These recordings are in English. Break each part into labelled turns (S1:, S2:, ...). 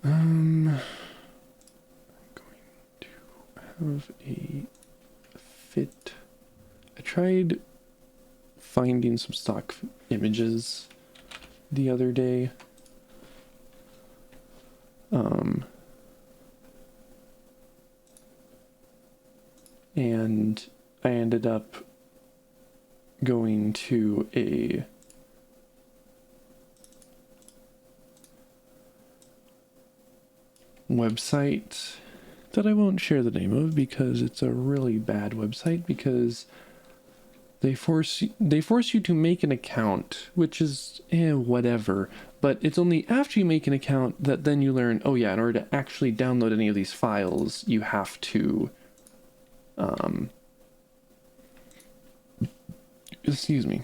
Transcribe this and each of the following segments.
S1: I'm going to have a fit. I tried finding some stock images the other day. And I ended up going to a website that I won't share the name of because it's a really bad website, because they force you to make an account, which is whatever, but it's only after you make an account that then you learn, oh yeah, in order to actually download any of these files, you have to excuse me.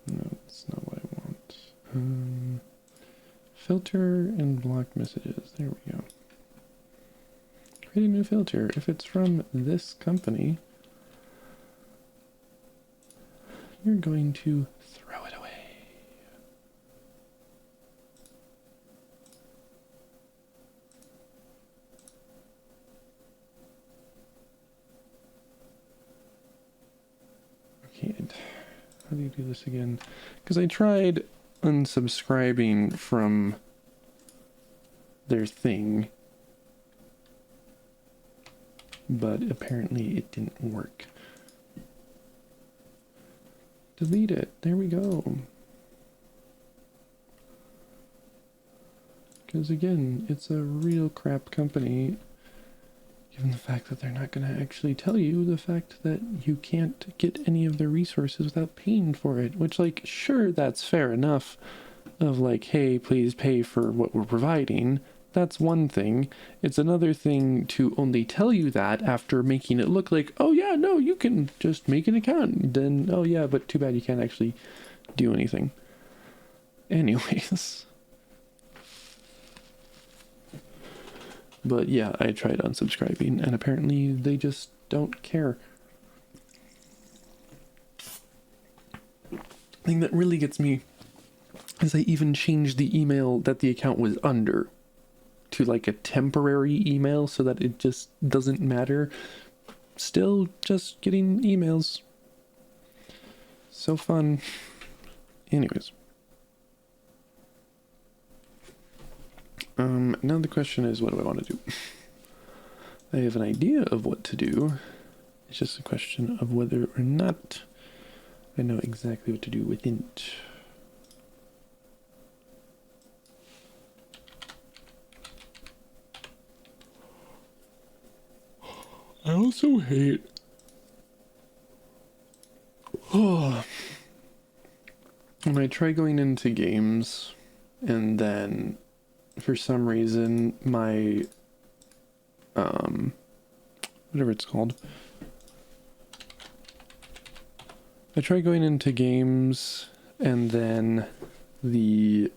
S1: No, that's not what I want. Filter and block messages. There we go. Create a new filter. If it's from this company, you're going to throw it away. Okay, how do you do this again? Because I tried unsubscribing from their thing, but apparently it didn't work. Delete it. There we go. Because again, it's a real crap company, given the fact that they're not going to actually tell you the fact that you can't get any of their resources without paying for it, which, like, sure, that's fair enough, of like, hey, please pay for what we're providing. That's one thing. It's another thing to only tell you that after making it look like, oh yeah, no, you can just make an account. Then, oh yeah, but too bad you can't actually do anything. Anyways. But yeah, I tried unsubscribing, and apparently they just don't care. The thing that really gets me is I even changed the email that the account was under to like a temporary email so that it just doesn't matter. Still just getting emails. So fun. Anyways. Now the question is, what do I want to do? I have an idea of what to do. It's just a question of whether or not I know exactly what to do with it. I also hate... when I try going into games and then for some reason my whatever it's called, I try going into games and then the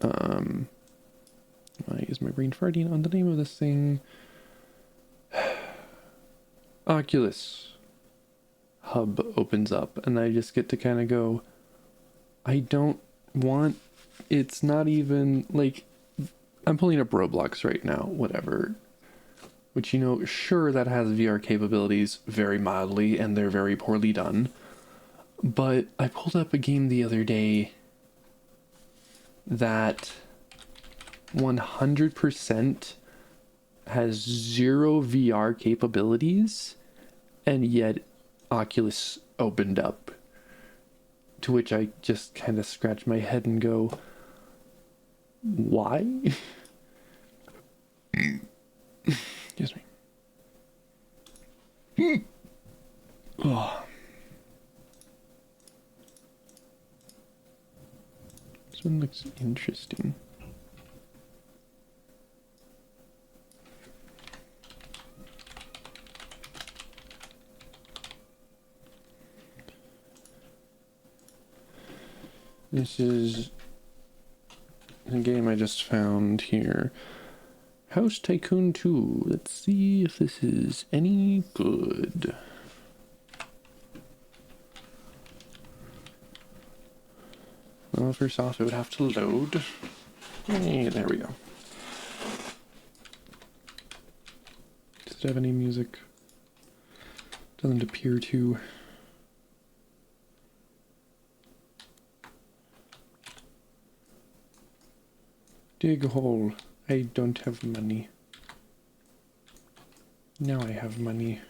S1: why is my brain farting on the name of this thing? Oculus hub opens up and I just get to kind of go, I don't want, it's not even like, I'm pulling up Roblox right now, whatever, which, you know, sure, that has VR capabilities very mildly and they're very poorly done, but I pulled up a game the other day that 100% has zero VR capabilities, and yet Oculus opened up, to which I just kind of scratch my head and go, why? Excuse me. Oh. This one looks interesting. This is a game I just found here. House Tycoon 2. Let's see if this is any good. Well, first off, it would have to load. Hey, there we go. Does it have any music? Doesn't appear to. Dig a hole. I don't have money. Now I have money.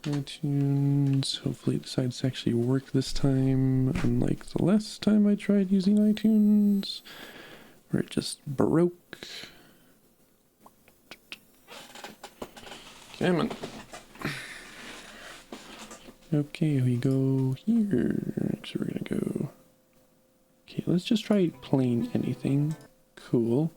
S1: iTunes. Hopefully it decides to actually work this time, unlike the last time I tried using iTunes, where it just broke. Come on. Okay, we go here. So we're gonna go. Okay, let's just try plain anything. Cool.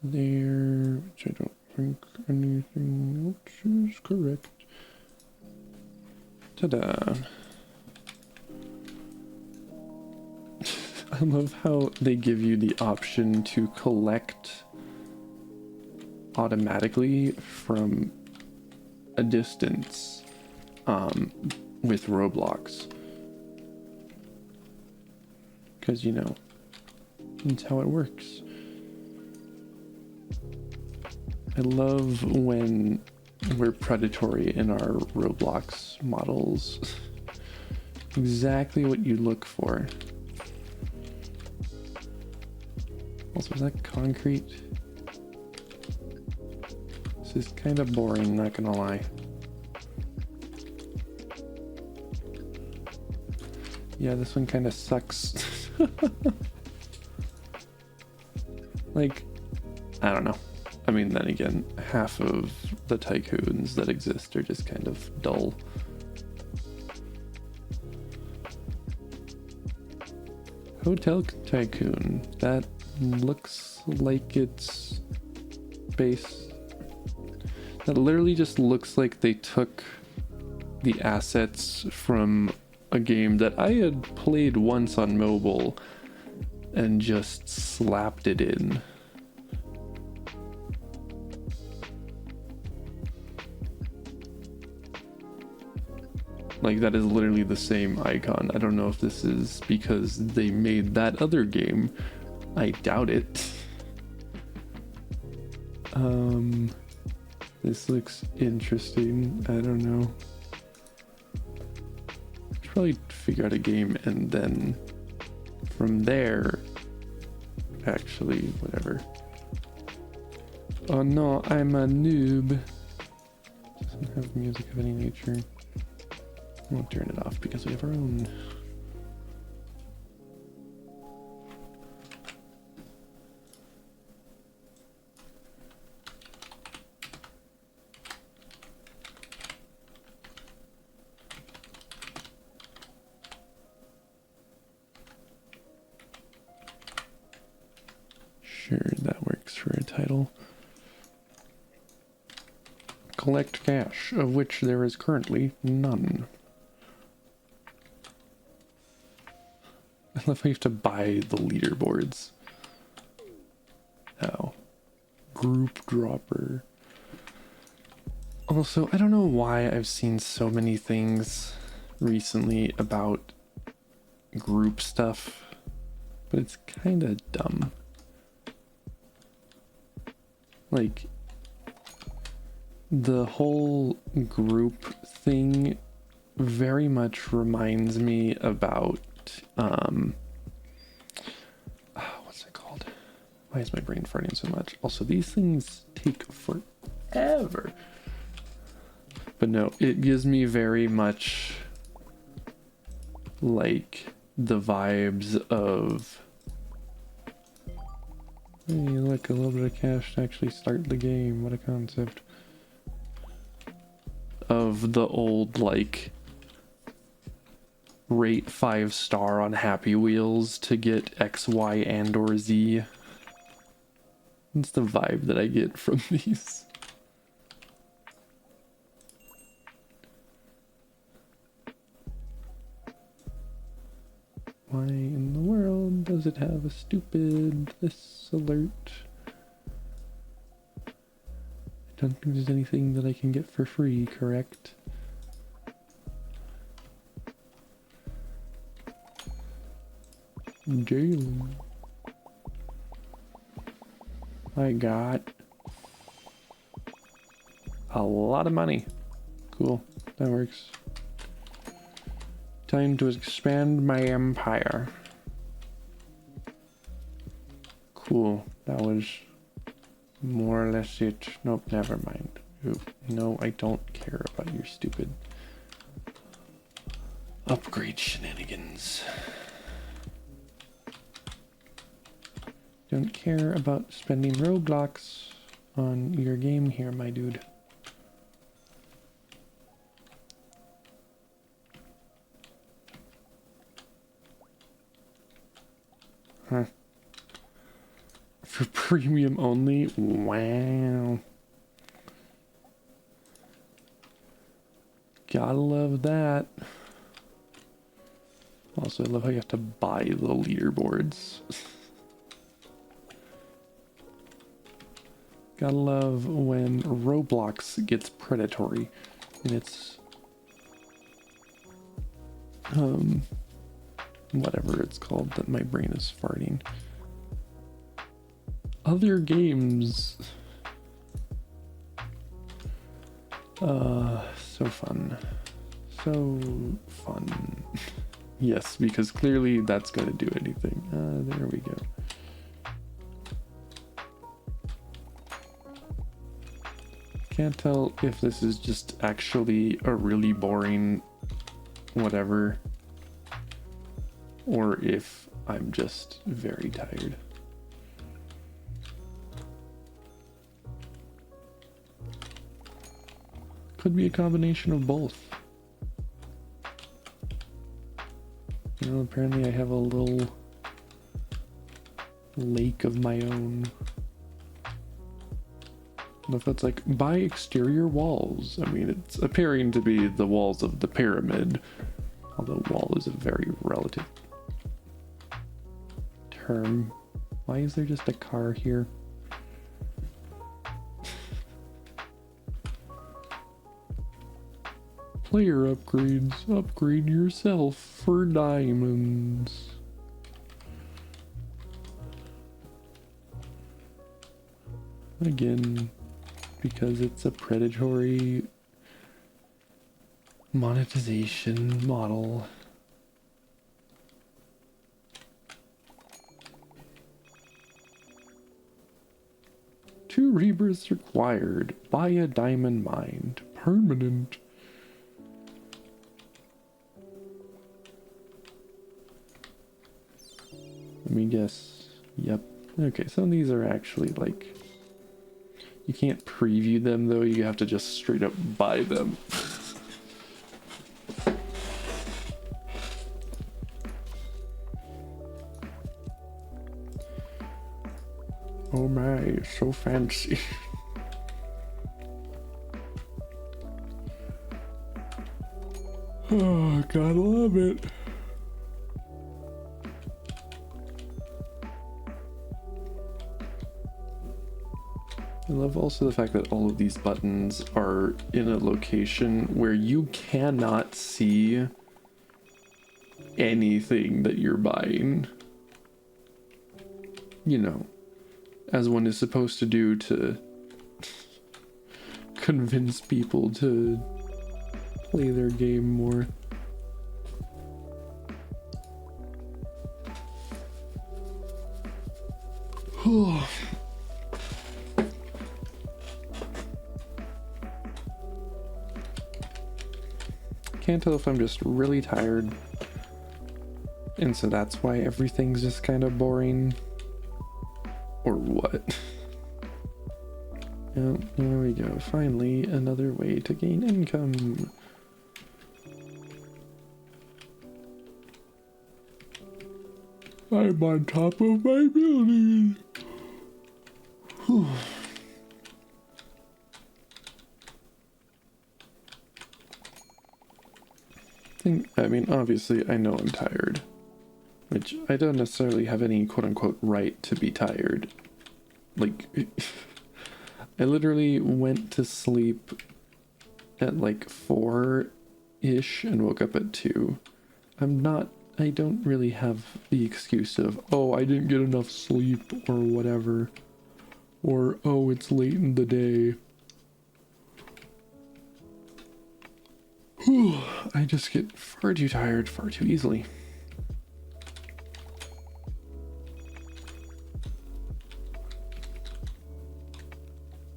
S1: There, which I don't think anything else is correct. Ta-da. I love how they give you the option to collect automatically from a distance with Roblox. Because, you know, that's how it works. I love when we're predatory in our Roblox models. Exactly what you look for. Also, is that concrete? This is kind of boring, not gonna lie. Yeah, this one kind of sucks. Like, I don't know. I mean, then again, half of the tycoons that exist are just kind of dull. Hotel Tycoon. That looks like it's base. That literally just looks like they took the assets from a game that I had played once on mobile and just slapped it in. Like, that is literally the same icon. I don't know if this is because they made that other game. I doubt it. This looks interesting. I don't know. Should probably figure out a game and then from there, actually, whatever. Oh no, I'm a noob. Doesn't have music of any nature. I won't turn it off because we have our own. Sure, that works for a title. Collect cash, of which there is currently none. I love how you have to buy the leaderboards. Oh. Group dropper. Also, I don't know why I've seen so many things recently about group stuff, but it's kind of dumb. Like, the whole group thing very much reminds me about what's it called? Why is my brain farting so much? Also, these things take forever. But no, it gives me very much like the vibes of, hey, look, a little bit of cash to actually start the game. What a concept. Of the old, like, rate 5-star on Happy Wheels to get X, Y, and or Z. That's the vibe that I get from these. Why in the world? does it have a stupid this alert? I don't think there's anything that I can get for free, correct? Jail. I got a lot of money. Cool, that works. Time to expand my empire. Cool, that was more or less it. Nope, never mind. Oop, no, I don't care about your stupid upgrade shenanigans. Don't care about spending Roblox on your game here, my dude. Huh. For premium only? Wow. Gotta love that. Also, I love how you have to buy the leaderboards. Gotta love when Roblox gets predatory in its whatever it's called that my brain is farting. Other games. So fun. So fun. Yes, because clearly that's gonna do anything. There we go. Can't tell if this is just actually a really boring whatever, or if I'm just very tired. Could be a combination of both. You know, apparently I have a little lake of my own. I don't know if that's like by exterior walls. I mean, it's appearing to be the walls of the pyramid, although wall is a very relative term. Why is there just a car here? Player upgrades. Upgrade yourself for diamonds. Again, because it's a predatory monetization model. Two rebirths required. Buy a diamond mine. Permanent. Let me guess. Yep. Okay, some of these are actually like... You can't preview them though, you have to just straight up buy them. Oh my, so fancy. Oh, gotta love it. I love also the fact that all of these buttons are in a location where you cannot see anything that you're buying. You know, as one is supposed to do to convince people to play their game more. Can't tell if I'm just really tired, and so that's why everything's just kind of boring, or what. Oh, there we go. Finally, another way to gain income. I'm on top of my building. Whew. I mean, obviously, I know I'm tired. Which I don't necessarily have any quote-unquote right to be tired. Like, I literally went to sleep at like 4-ish and woke up at 2. I don't really have the excuse of, oh, I didn't get enough sleep or whatever. Or, oh, it's late in the day. Whew, I just get far too tired far too easily.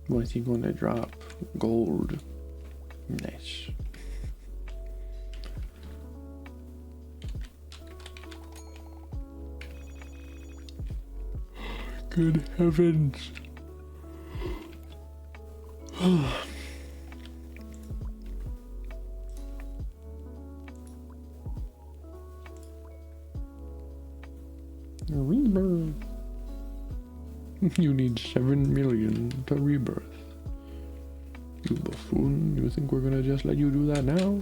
S1: What is he going to drop? Gold. Nice. Good heavens. Rebirth. You need 7 million to rebirth. You buffoon. You think we're gonna just let you do that now?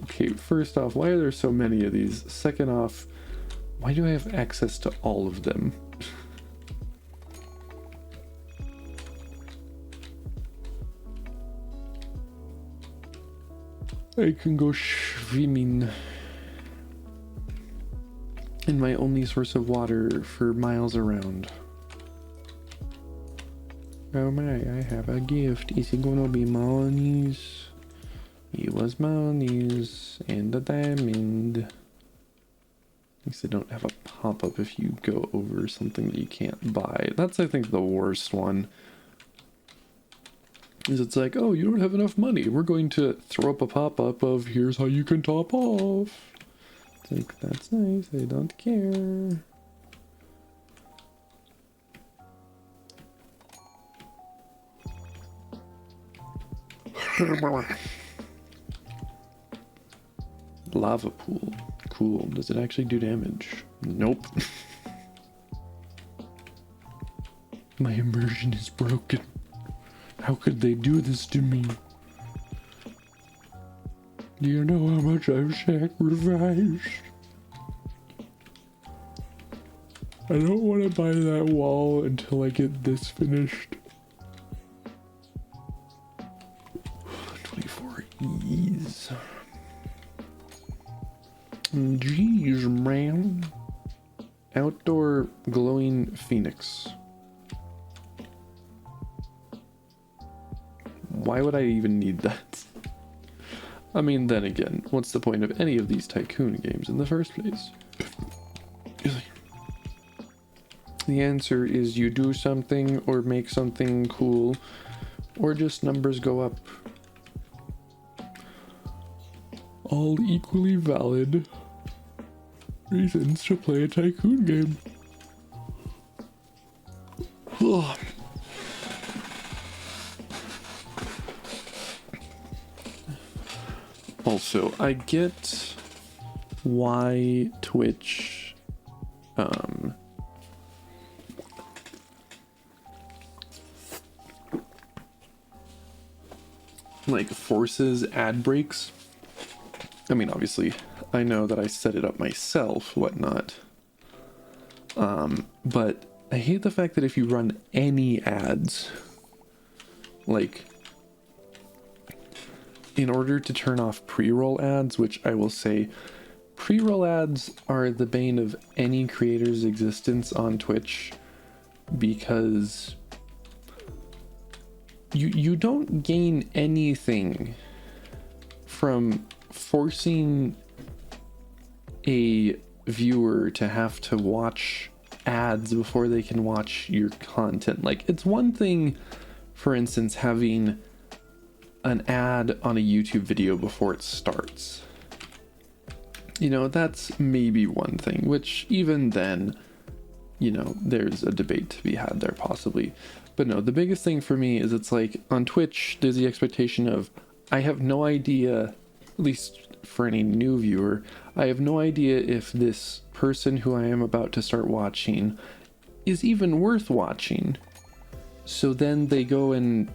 S1: Okay, first off, why are there so many of these? Second off, why do I have access to all of them? I can go swimming in my only source of water for miles around. Oh my, I have a gift. Is it gonna be monies? It was monies and a diamond. At least they don't have a pop-up if you go over something that you can't buy. That's, I think, the worst one. Is it's like, oh, you don't have enough money. We're going to throw up a pop-up of here's how you can top off. It's like, that's nice. I don't care. Lava pool. Cool. Does it actually do damage? Nope. My immersion is broken. How could they do this to me? Do you know how much I've sacrificed? I don't want to buy that wall until I get this finished. 24 E's. Jeez, man. Outdoor glowing phoenix. Why would I even need that? I mean, then again, what's the point of any of these tycoon games in the first place? The answer is you do something or make something cool, or just numbers go up. All equally valid reasons to play a tycoon game. Ugh. Also, I get why Twitch like forces ad breaks. I mean, obviously, I know that I set it up myself, whatnot. But I hate the fact that if you run any ads, like, in order to turn off pre-roll ads, which I will say, pre-roll ads are the bane of any creator's existence on Twitch, because you don't gain anything from forcing a viewer to have to watch ads before they can watch your content. Like, it's one thing, for instance, having an ad on a YouTube video before it starts. You know, that's maybe one thing, which even then, you know, there's a debate to be had there possibly. But no, the biggest thing for me is it's like on Twitch, there's the expectation of, I have no idea, at least for any new viewer, I have no idea if this person who I am about to start watching is even worth watching. So then they go and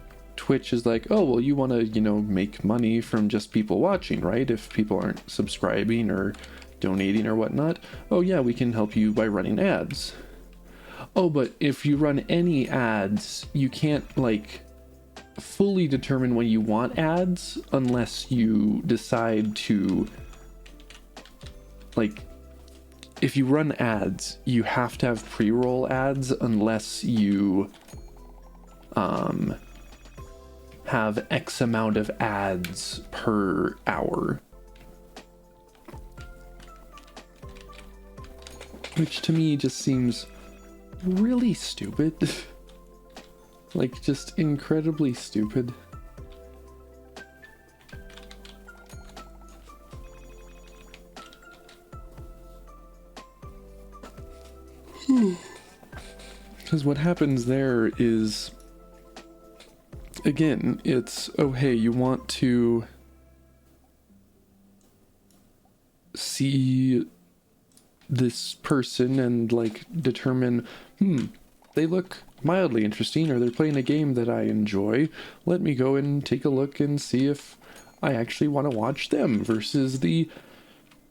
S1: Twitch is like, oh, well, you want to, you know, make money from just people watching, right? If people aren't subscribing or donating or whatnot, oh yeah, we can help you by running ads. Oh, but if you run any ads, you can't like fully determine when you want ads unless you decide to, like, if you run ads, you have to have pre-roll ads unless you have X amount of ads per hour. Which to me just seems really stupid. Like, just incredibly stupid. Because what happens there is, again, it's, oh hey, you want to see this person and like determine, they look mildly interesting, or they're playing a game that I enjoy. Let me go and take a look and see if I actually want to watch them versus the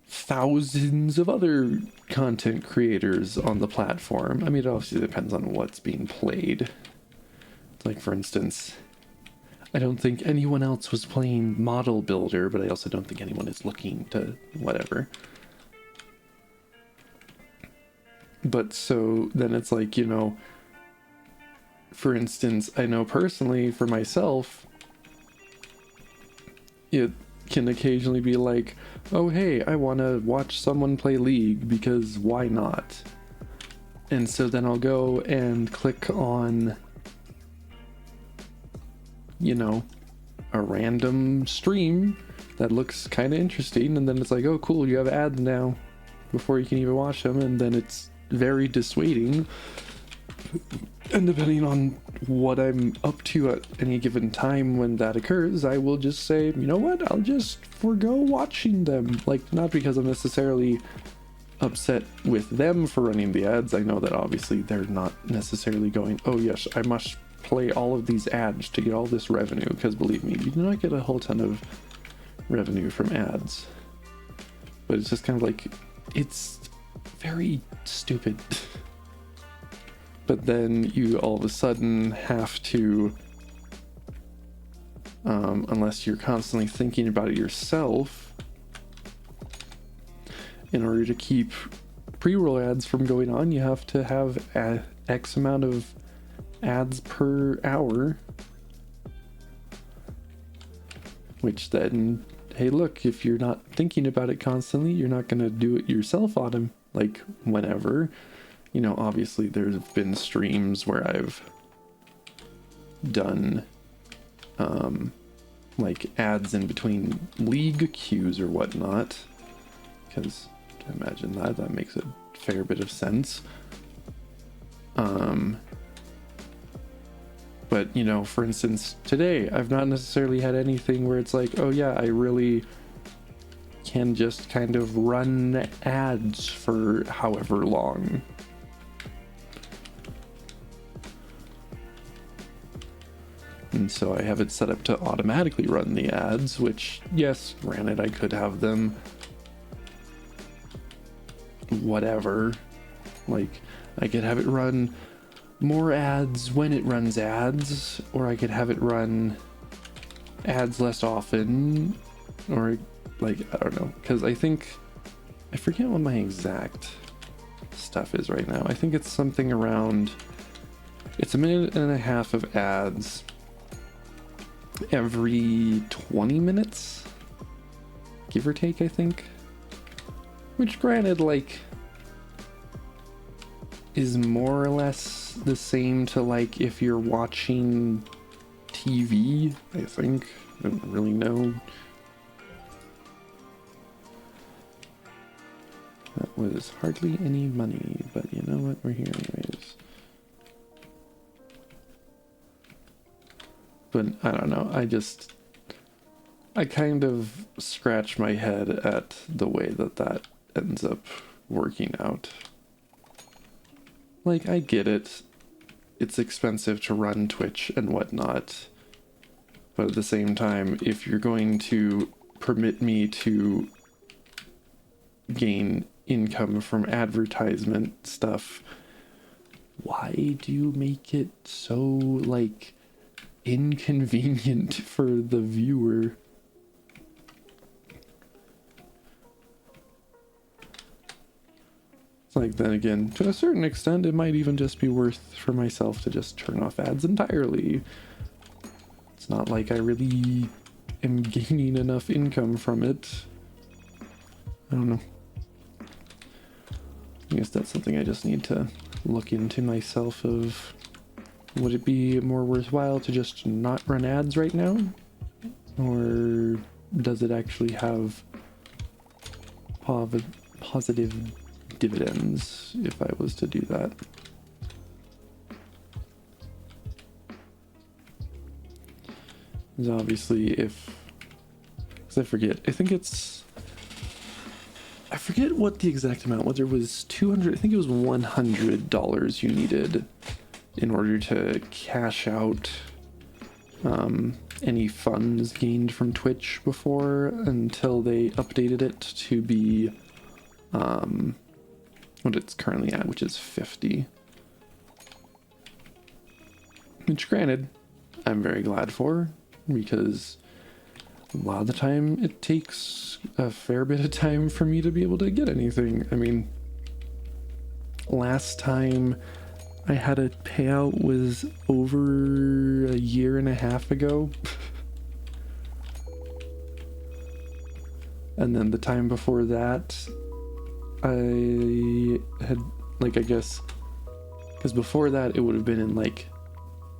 S1: thousands of other content creators on the platform. I mean, it obviously depends on what's being played. Like, for instance, I don't think anyone else was playing Model Builder, but I also don't think anyone is looking to whatever. But so then it's like, you know, for instance, I know personally for myself, it can occasionally be like, oh hey, I want to watch someone play League because why not? And so then I'll go and click on, you know, a random stream that looks kind of interesting, and then it's like, oh cool, you have ads now before you can even watch them, and then it's very dissuading. And depending on what I'm up to at any given time when that occurs, I will just say, you know what, I'll just forgo watching them. Like, not because I'm necessarily upset with them for running the ads. I know that obviously they're not necessarily going, oh yes, I must play all of these ads to get all this revenue, because believe me, you do not get a whole ton of revenue from ads. But it's just kind of like, it's very stupid. But then you all of a sudden have to, unless you're constantly thinking about it yourself, in order to keep pre-roll ads from going on, you have to have X amount of ads per hour. Which then, hey look, if you're not thinking about it constantly, you're not going to do it yourself on them, like whenever. You know, obviously there's been streams where I've done like ads in between League queues or whatnot, because I imagine that makes a fair bit of sense. But, you know, for instance, today I've not necessarily had anything where it's like, oh yeah, I really can just kind of run ads for however long. And so I have it set up to automatically run the ads, which, yes, granted, I could have them whatever. Like, I could have it run more ads when it runs ads, or I could have it run ads less often, or like, I don't know, because I forget what my exact stuff is right now. I think it's something around, it's a minute and a half of ads every 20 minutes, give or take, I think. Which, granted, like, is more or less the same to, like, if you're watching TV, I think. I don't really know. That was hardly any money, but you know what? We're here anyways. But I don't know, I kind of scratch my head at the way that ends up working out. Like, I get it. It's expensive to run Twitch and whatnot. But at the same time, if you're going to permit me to gain income from advertisement stuff, why do you make it so, like, inconvenient for the viewer? It's like, then again, to a certain extent, it might even just be worth for myself to just turn off ads entirely. It's not like I really am gaining enough income from it. I don't know. I guess that's something I just need to look into myself of, would it be more worthwhile to just not run ads right now? Or does it actually have positive dividends if I was to do that? Because obviously if, because I forget, I forget what the exact amount, whether it was 200, I think it was $100 you needed in order to cash out any funds gained from Twitch before, until they updated it to be what it's currently at, which is 50. Which, granted, I'm very glad for, because a lot of the time it takes a fair bit of time for me to be able to get anything. I mean, last time I had a payout was over a year and a half ago. And then the time before that, I had, like, I guess, because before that it would have been in like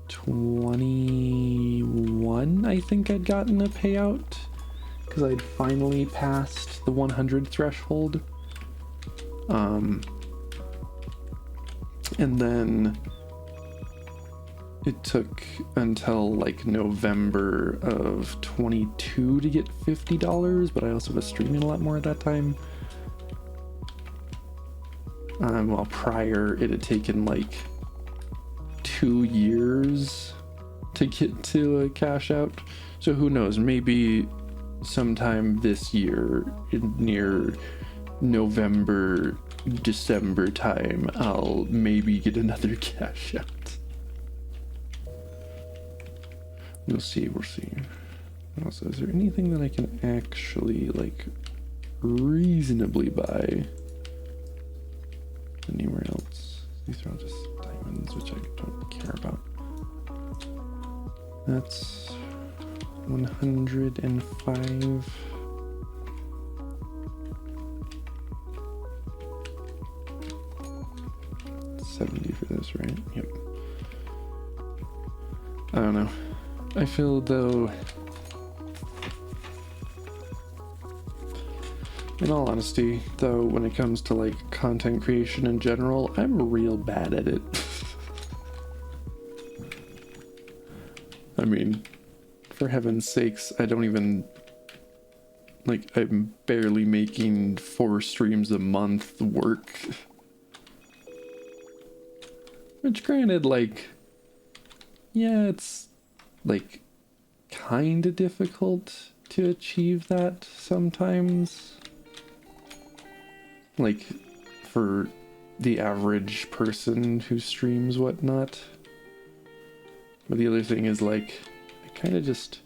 S1: 21, I think I'd gotten a payout, because I'd finally passed the 100 threshold. And then it took until like November of 22 to get $50, but I also was streaming a lot more at that time. While prior it had taken like 2 years to get to a cash out. So who knows, maybe sometime this year, near November, December time, I'll maybe get another cash out. We'll see. Also, is there anything that I can actually, like, reasonably buy anywhere else? These are all just diamonds, which I don't care about. That's 105. $70 for this, right? Yep. I don't know. I feel though, in all honesty, though, when it comes to like content creation in general, I'm real bad at it. I mean, for heaven's sakes, I don't even, like, I'm barely making 4 streams a month work. Which, granted, like, yeah, it's like kind of difficult to achieve that sometimes, like for the average person who streams whatnot. But the other thing is, like, I kind of just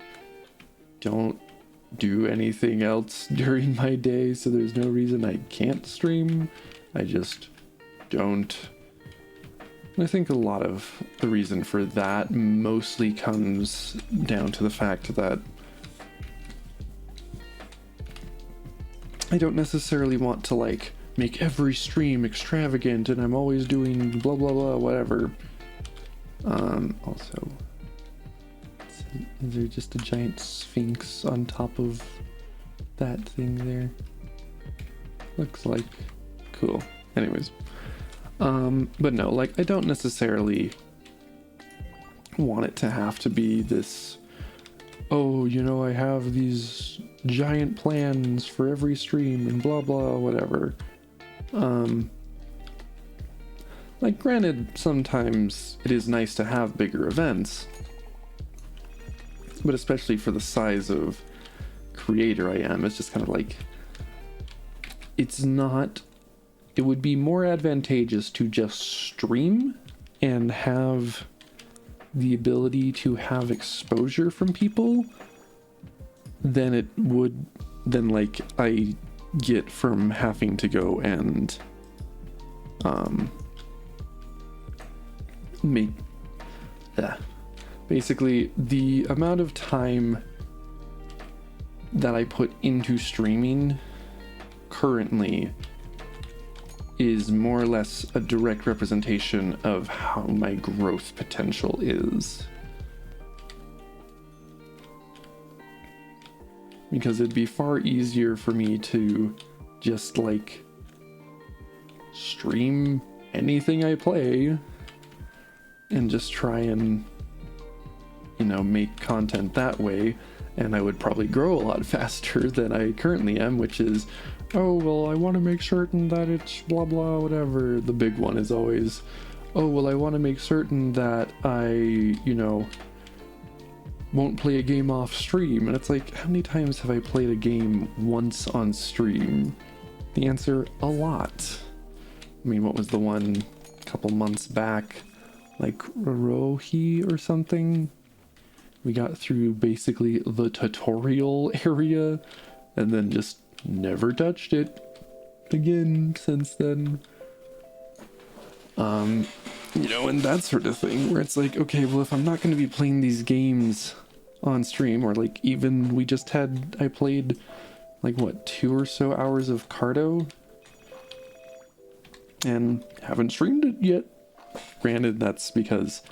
S1: don't do anything else during my day, so there's no reason I can't stream. I just don't. I think a lot of the reason for that mostly comes down to the fact that I don't necessarily want to, like, make every stream extravagant and I'm always doing blah blah blah whatever. Also, is there just a giant sphinx on top of that thing there? Looks like. Cool. Anyways. But no, like, I don't necessarily want it to have to be this, oh, you know, I have these giant plans for every stream and blah blah whatever. Like, granted, sometimes it is nice to have bigger events, but especially for the size of creator I am, it's just kind of like, it's not, it would be more advantageous to just stream and have the ability to have exposure from people than it would, than like I get from having to go and make basically the amount of time that I put into streaming currently is more or less a direct representation of how my growth potential is. Because it'd be far easier for me to just like stream anything I play and just try and, you know, make content that way, and I would probably grow a lot faster than I currently am, which is, oh, well, I want to make certain that it's blah blah whatever. The big one is always, oh, well, I want to make certain that I, you know, won't play a game off stream. And it's like, how many times have I played a game once on stream? The answer, a lot. I mean, what was the one a couple months back, like Rohi or something? We got through basically the tutorial area and then just never touched it again since then. You know, and that sort of thing where it's like, okay, well, if I'm not going to be playing these games on stream, or like even I played like what, 2 or so hours of Cardo and haven't streamed it yet. Granted, that's because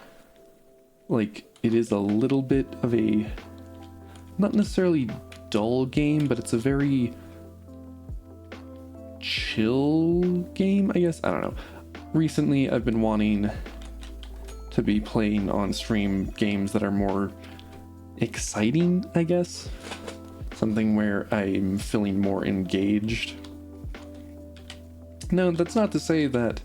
S1: like it is a little bit of a, not necessarily dull game, but it's a very chill game, I guess. I don't know. Recently, I've been wanting to be playing on stream games that are more exciting, I guess. Something where I'm feeling more engaged. Now, that's not to say that,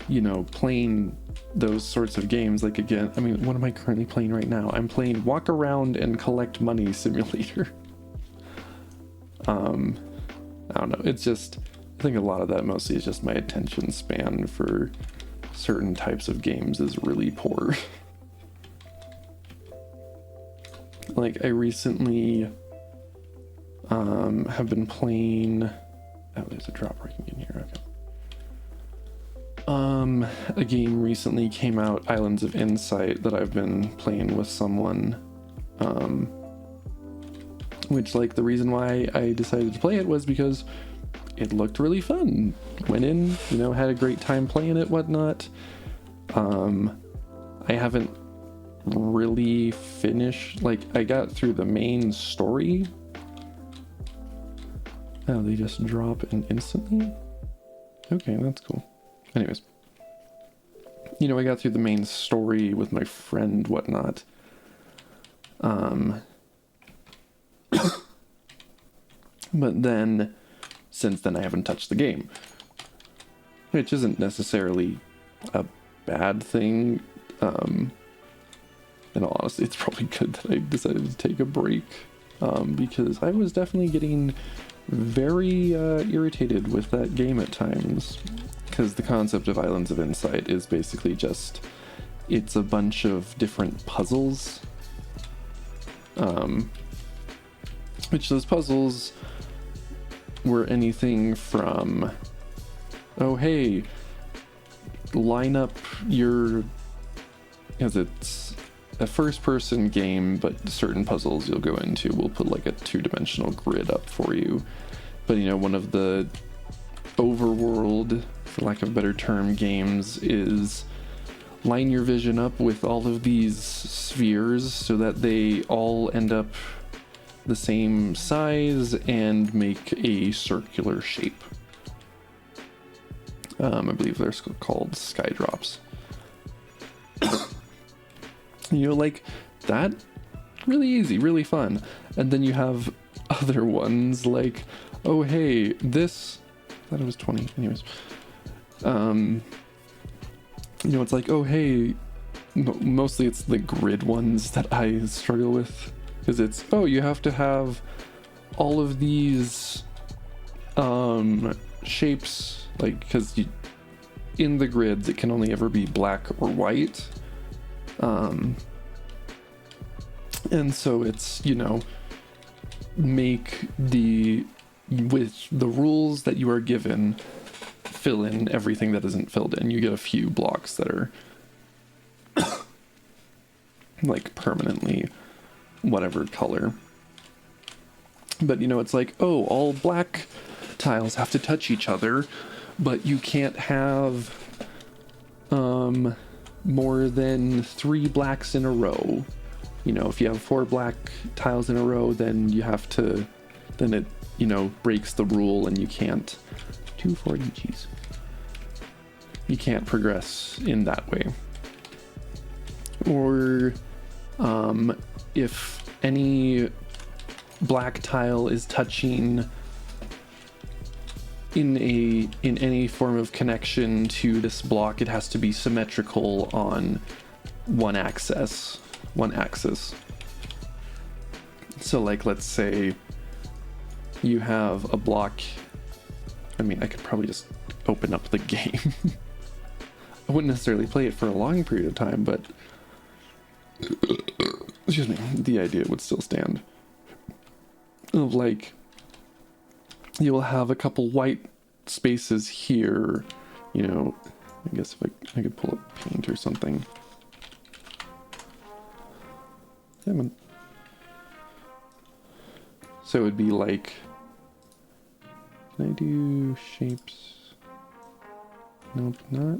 S1: you know, playing those sorts of games, like, again, I mean, what am I currently playing right now? I'm playing Walk Around and Collect Money Simulator. I don't know, it's just, I think a lot of that mostly is just my attention span for certain types of games is really poor. Like, I recently have been playing, oh, there's a drop breaking in here, okay. A game recently came out, Islands of Insight, that I've been playing with someone, which, like, the reason why I decided to play it was because it looked really fun. Went in, you know, had a great time playing it, whatnot. I haven't really finished, like, I got through the main story. Oh, they just drop in instantly? Okay, that's cool. Anyways, you know, I got through the main story with my friend, whatnot. But then, since then, I haven't touched the game. Which isn't necessarily a bad thing. In all honesty, it's probably good that I decided to take a break. Because I was definitely getting very irritated with that game at times. Because the concept of Islands of Insight is basically just, it's a bunch of different puzzles. Which those puzzles were anything from, oh hey, line up your, because it's a first-person game, but certain puzzles you'll go into will put like a 2-dimensional grid up for you. But, you know, one of the overworld, for lack of a better term, games is line your vision up with all of these spheres so that they all end up the same size and make a circular shape. I believe they're called sky drops. You know, like, that, really easy, really fun. And then you have other ones like, oh hey, this, I thought it was 20, anyways. You know, it's like, oh hey, mostly it's the grid ones that I struggle with. Because it's, oh, you have to have all of these shapes, like, because in the grids it can only ever be black or white. And so it's, you know, make with the rules that you are given, fill in everything that isn't filled in. You get a few blocks that are like permanently whatever color. But you know, it's like, oh, all black tiles have to touch each other, but you can't have more than 3 blacks in a row. You know, if you have 4 black tiles in a row, then you have to, then it, you know, breaks the rule and you can't, 240, jeez. You can't progress in that way. Or if any black tile is touching in any form of connection to this block, it has to be symmetrical on one axis. So like, let's say you have a block. I mean, I could probably just open up the game. I wouldn't necessarily play it for a long period of time, but excuse me, the idea would still stand. Of like, you will have a couple white spaces here, you know. I guess if I could pull up paint or something. Come on. So it would be like, can I do shapes? Nope, not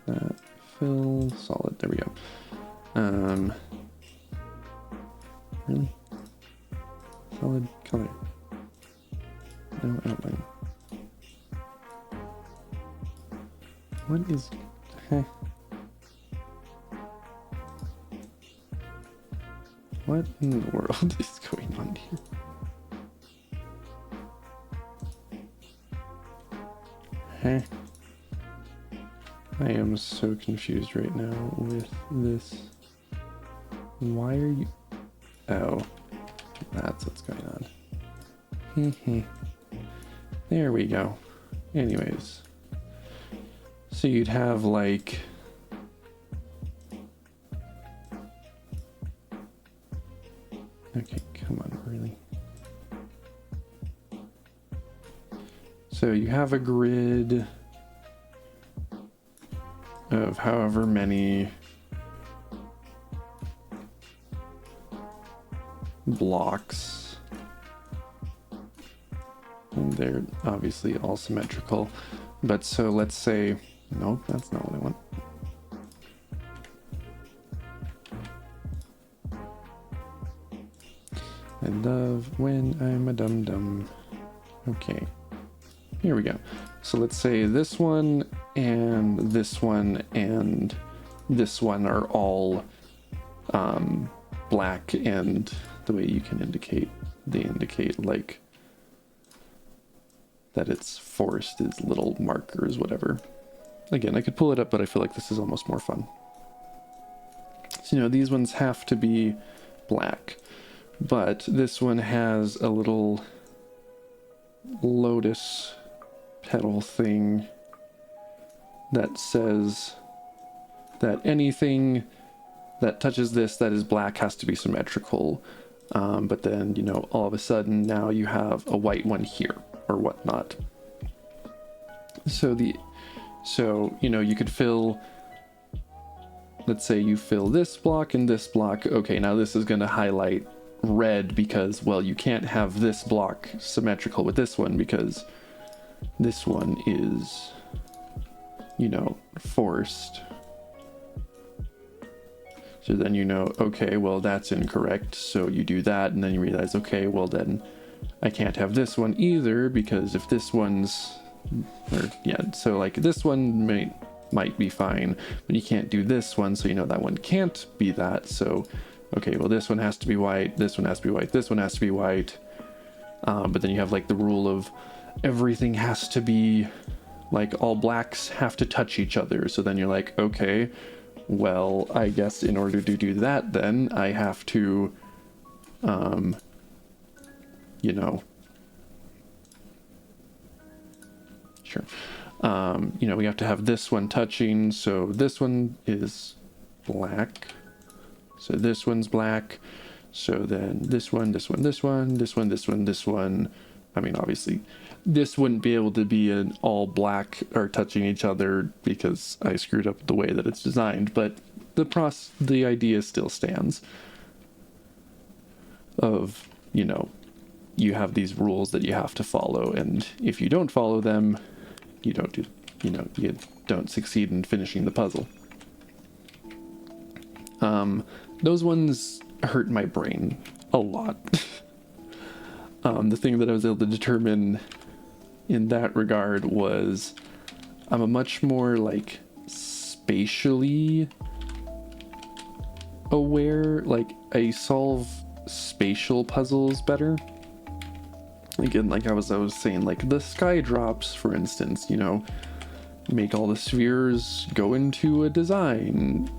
S1: that. Fill solid. There we go. Really? Solid color. No outline. What is... Heh. What in the world is going on here? Heh. I am so confused right now with this. Why are you... Oh. That's what's going on. There we go. Anyways. So you'd have like... Okay, come on, really. So you have a grid of however many blocks, and they're obviously all symmetrical. But so let's say, nope, that's not what I want. I love when I'm a dum-dum. Okay, here we go. So let's say this one and this one and this one are all black, and the way you can indicate, they indicate like that it's forced is little markers, whatever. Again, I could pull it up, but I feel like this is almost more fun. So, you know, these ones have to be black, but this one has a little lotus petal thing that says that anything that touches this that is black has to be symmetrical. But then, you know, all of a sudden now you have a white one here or whatnot. So you know, you could fill, let's say you fill this block and this block. Okay, now this is going to highlight red because, well, you can't have this block symmetrical with this one because this one is, you know, forced. So then you know, okay, well, that's incorrect. So you do that, and then you realize, okay, well, then I can't have this one either, because if this one's, or yeah, so like this one might be fine, but you can't do this one, so you know that one can't be that. So, okay, well, this one has to be white, this one has to be white, this one has to be white. But then you have like the rule of everything has to be, like all blacks have to touch each other. So then you're like, okay, well, I guess in order to do that, then I have to You know, sure. You know, we have to have this one touching, so this one is black. So this one's black. So then this one, this one, this one, this one, this one, this one. I mean, obviously, this wouldn't be able to be an all black or touching each other because I screwed up the way that it's designed, but the idea still stands of, you know, you have these rules that you have to follow, and if you don't follow them, you don't succeed in finishing the puzzle. Those ones hurt my brain a lot. The thing that I was able to determine in that regard was I'm a much more like spatially aware, like I solve spatial puzzles better. Again, like I was saying, like the sky drops, for instance, you know, make all the spheres go into a design.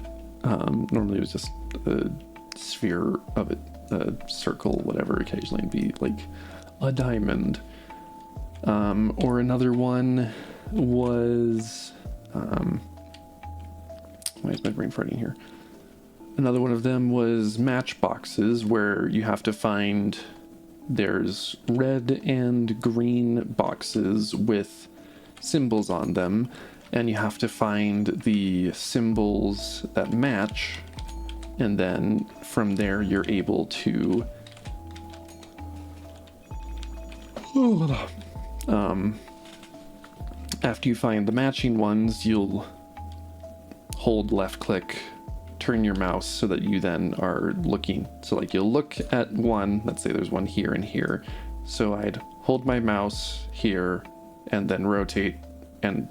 S1: Normally it was just a sphere of it, a circle, whatever. Occasionally it'd be like a diamond. Or another one was, why is my brain farting here? Another one of them was matchboxes, where you have to find, there's red and green boxes with symbols on them, and you have to find the symbols that match, and then from there you're able to after you find the matching ones, you'll hold left click, turn your mouse so that you then are looking. So like you'll look at one, let's say there's one here and here. So I'd hold my mouse here and then rotate and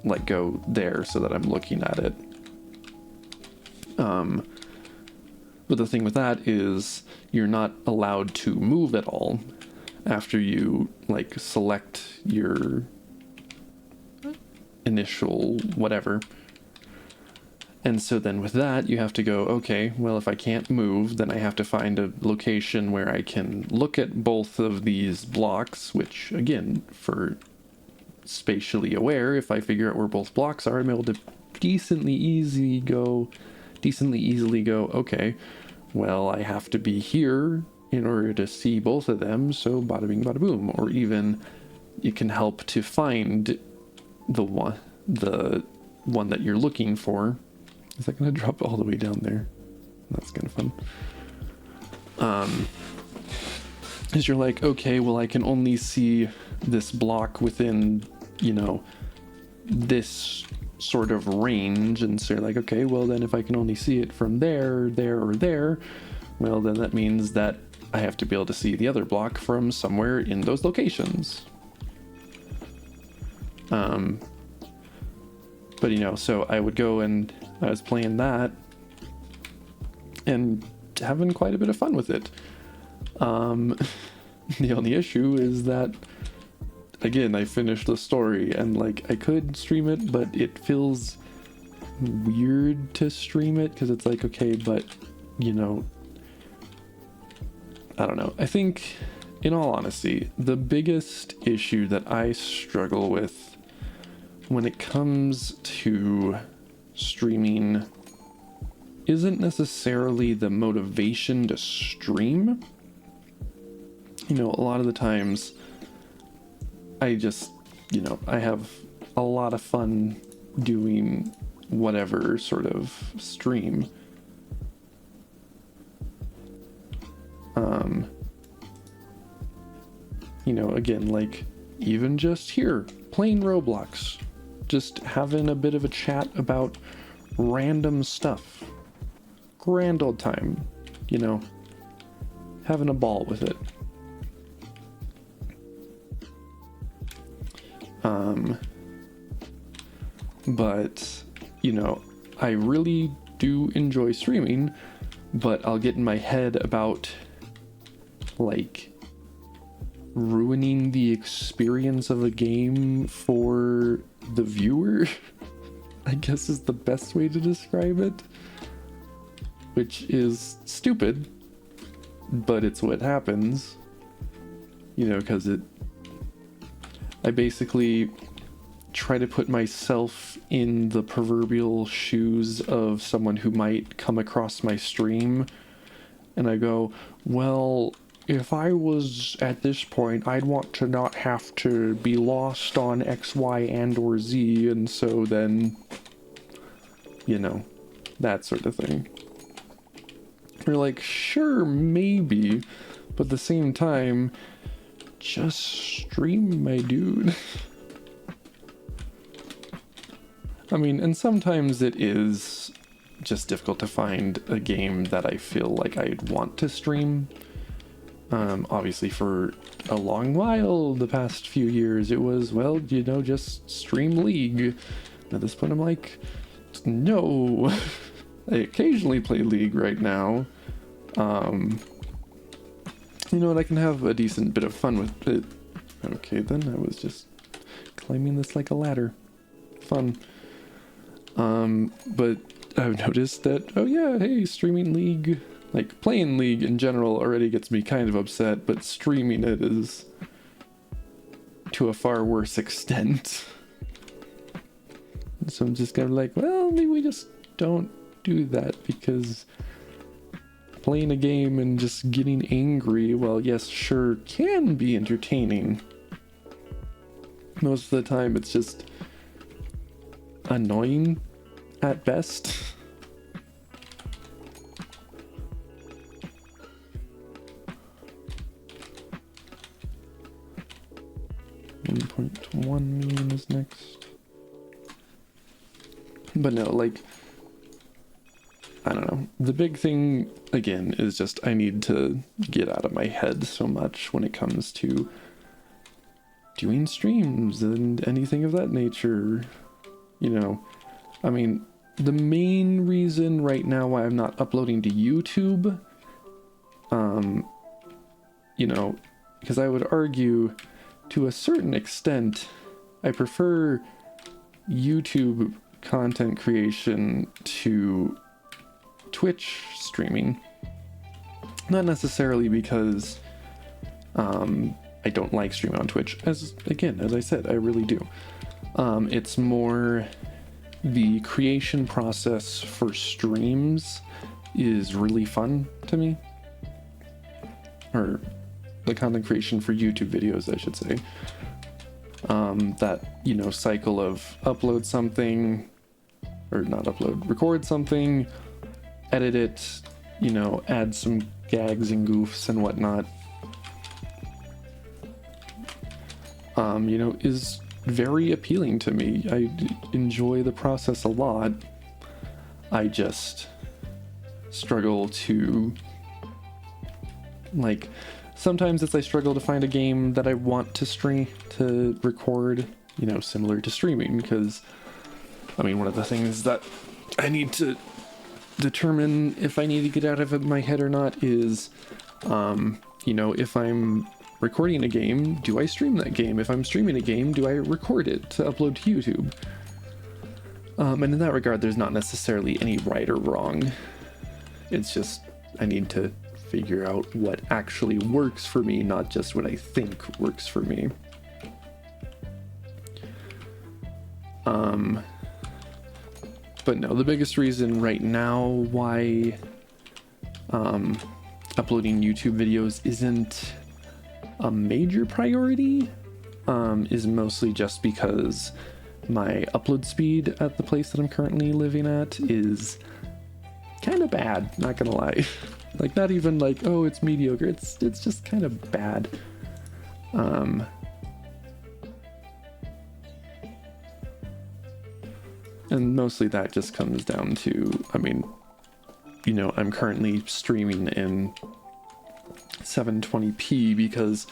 S1: like go there so that I'm looking at it. But the thing with that is you're not allowed to move at all after you like select your initial whatever. And so then with that, you have to go, okay, well, if I can't move, then I have to find a location where I can look at both of these blocks, which again, for spatially aware, if I figure out where both blocks are, I'm able to decently easily go, okay, well, I have to be here in order to see both of them, so bada bing, bada boom. Or even you can help to find the one that you're looking for. Is that going to drop all the way down there? That's kind of fun. Is you're like, okay, well, I can only see this block within, you know, this sort of range. And so you're like, okay, well, then if I can only see it from there, or there, well, then that means that I have to be able to see the other block from somewhere in those locations. But, you know, so I would go and I was playing that and having quite a bit of fun with it. The only issue is that, again, I finished the story and like I could stream it, but it feels weird to stream it because it's like, okay, but you know, I don't know. I think, in all honesty, the biggest issue that I struggle with when it comes to streaming isn't necessarily the motivation to stream. You know, a lot of the times I just, you know, I have a lot of fun doing whatever sort of stream. You know, again, like even just here playing Roblox, just having a bit of a chat about random stuff, grand old time, you know, having a ball with it. But you know, I really do enjoy streaming, but I'll get in my head about like ruining the experience of a game for the viewer, I guess is the best way to describe it, which is stupid, but it's what happens, you know, because I basically try to put myself in the proverbial shoes of someone who might come across my stream, and I go, well, if I was at this point, I'd want to not have to be lost on X, Y, and or Z, and so then, you know, that sort of thing. You're like, sure, maybe, but at the same time, just stream, my dude. I mean, and sometimes it is just difficult to find a game that I feel like I'd want to stream. Obviously for a long while, the past few years, it was, well, you know, just stream League. At this point, I'm like, no. I occasionally play League right now. You know, and I can have a decent bit of fun with it. Okay, then I was just climbing this like a ladder. Fun. But I've noticed that, oh yeah, hey, streaming League, like playing League in general already gets me kind of upset, but streaming it is to a far worse extent. So I'm just kind of like, well, maybe we just don't do that, because playing a game and just getting angry, well, yes, sure, can be entertaining. Most of the time it's just annoying at best. 1.1 million is next. But no, like, I don't know. The big thing, again, is just I need to get out of my head so much when it comes to doing streams and anything of that nature. You know, I mean, the main reason right now why I'm not uploading to YouTube, you know, because I would argue to a certain extent, I prefer YouTube content creation to Twitch streaming. Not necessarily because I don't like streaming on Twitch, as I said, I really do. It's more the creation process for streams is really fun to me. Or the content creation for YouTube videos, I should say. That, you know, cycle of upload something, or not upload, record something, edit it, you know, add some gags and goofs and whatnot, you know, is very appealing to me. I enjoy the process a lot. I just struggle to, like, sometimes I struggle to find a game that I want to record, you know, similar to streaming, because, I mean, one of the things that I need to determine if I need to get out of my head or not is, you know, if I'm recording a game, do I stream that game? If I'm streaming a game, do I record it to upload to YouTube? And in that regard, there's not necessarily any right or wrong. It's just, I need to figure out what actually works for me, not just what I think works for me. But no, the biggest reason right now why uploading YouTube videos isn't a major priority is mostly just because my upload speed at the place that I'm currently living at is kind of bad, not gonna lie. Like, not even like, oh, it's mediocre, it's just kind of bad. And mostly that just comes down to, I mean, you know, I'm currently streaming in 720p because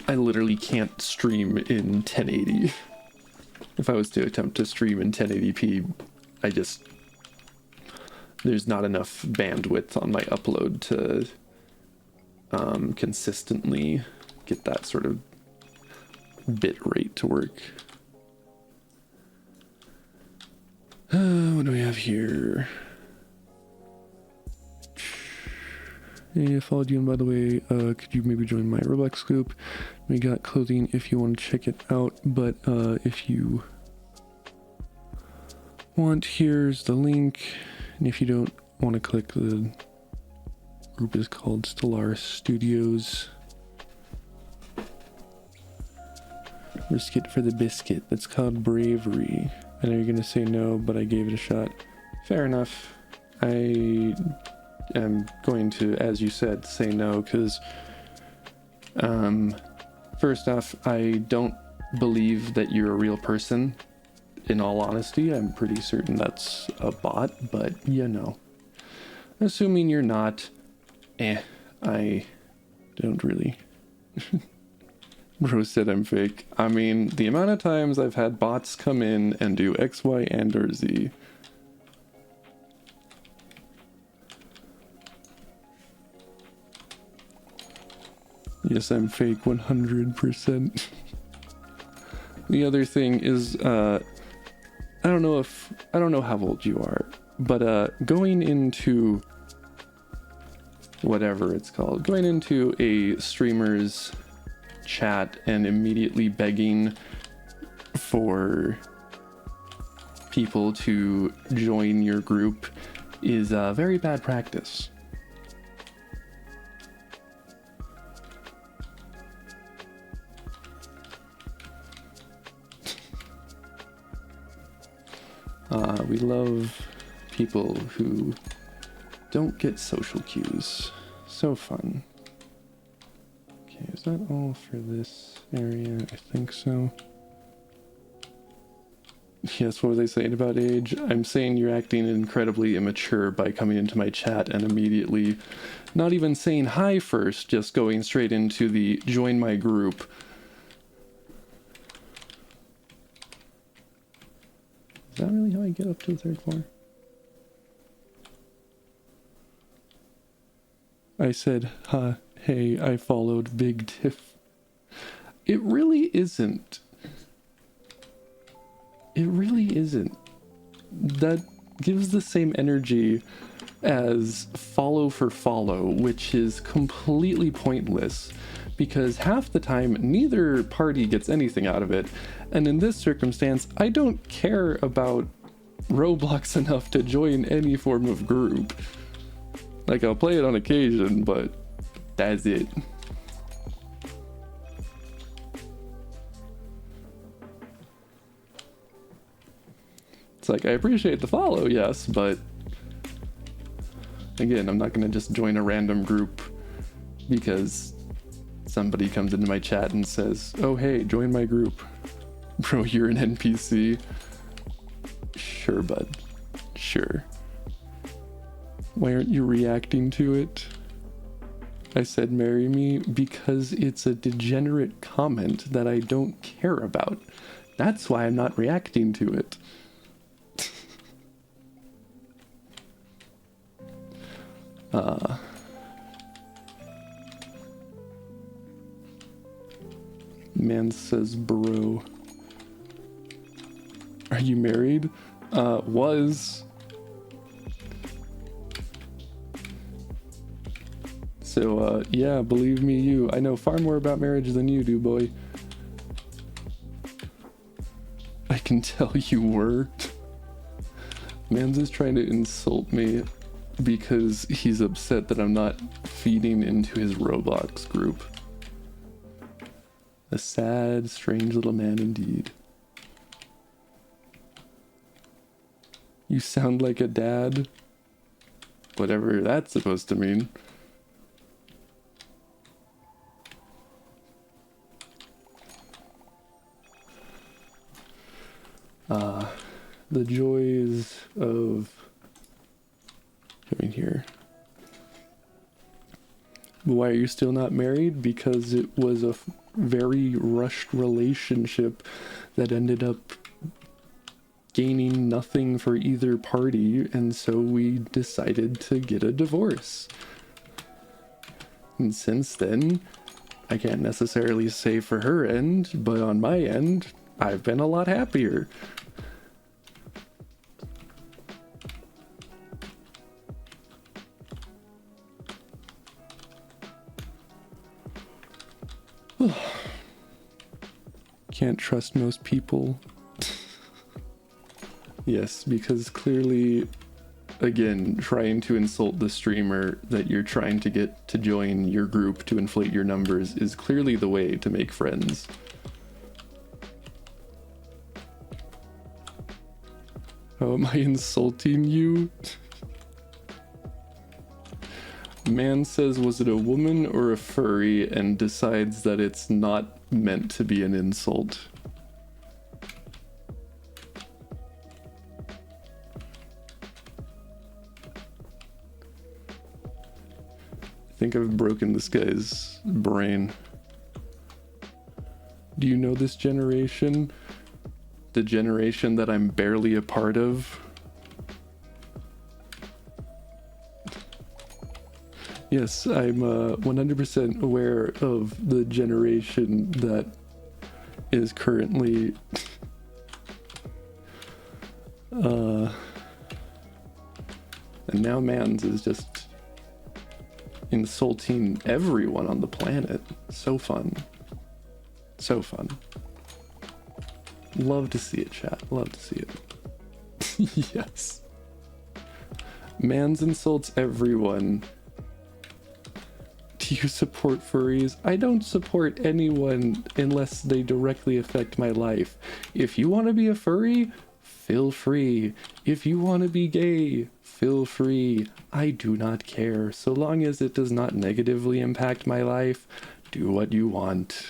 S1: I literally can't stream in 1080. If I was to attempt to stream in 1080p, there's not enough bandwidth on my upload to consistently get that sort of bit rate to work. What do we have here? Hey, I followed you, and by the way, could you maybe join my Roblox group? We got clothing if you want to check it out, but if you want, here's the link, and if you don't want to click, the group is called Stellar Studios. Risk it for the biscuit. That's called bravery. I know you're gonna say no, but I gave it a shot. Fair enough. I am going to, as you said, say no, because first off, I don't believe that you're a real person. In all honesty, I'm pretty certain that's a bot, but you know. Assuming you're not, I don't really. Bro said I'm fake. I mean, the amount of times I've had bots come in and do X, Y, and or Z. Yes, I'm fake 100%. The other thing is, I don't know how old you are, but going into whatever it's called, going into a streamer's chat and immediately begging for people to join your group is a very bad practice. We love people who don't get social cues. So fun. Okay, is that all for this area? I think so. Yes, what was I saying about age? I'm saying you're acting incredibly immature by coming into my chat and immediately not even saying hi first, just going straight into the join my group. Is that really how I get up to the third floor? I said, hey, I followed Big Tiff. It really isn't. It really isn't. That gives the same energy as follow for follow, which is completely pointless because half the time neither party gets anything out of it. And in this circumstance, I don't care about Roblox enough to join any form of group. Like, I'll play it on occasion, but that's it. It's like, I appreciate the follow, yes, but again, I'm not gonna just join a random group because somebody comes into my chat and says, oh hey, join my group. Bro, you're an NPC. Sure, bud. Sure. Why aren't you reacting to it? I said marry me because it's a degenerate comment that I don't care about. That's why I'm not reacting to it. Man says bro. Are you married? Was. So, yeah, believe me, I know far more about marriage than you do, boy. I can tell you were. Man's is trying to insult me because he's upset that I'm not feeding into his Roblox group. A sad, strange little man indeed. You sound like a dad. Whatever that's supposed to mean. The joys of coming here. Why are you still not married? Because it was a very rushed relationship that ended up gaining nothing for either party, and so we decided to get a divorce. And since then, I can't necessarily say for her end, but on my end, I've been a lot happier. Can't trust most people. Yes, because clearly, again, trying to insult the streamer that you're trying to get to join your group to inflate your numbers is clearly the way to make friends. How am I insulting you? Man says, was it a woman or a furry, and decides that it's not meant to be an insult. I think I've broken this guy's brain. Do you know this generation? The generation that I'm barely a part of? Yes, I'm 100% aware of the generation that is currently and now Mans is just insulting everyone on the planet. So fun. So fun. Love to see it, chat. Love to see it. Yes. Mans insults everyone. Do you support furries? I don't support anyone unless they directly affect my life. If you want to be a furry, feel free. If you want to be gay, feel free. I do not care. So long as it does not negatively impact my life, do what you want.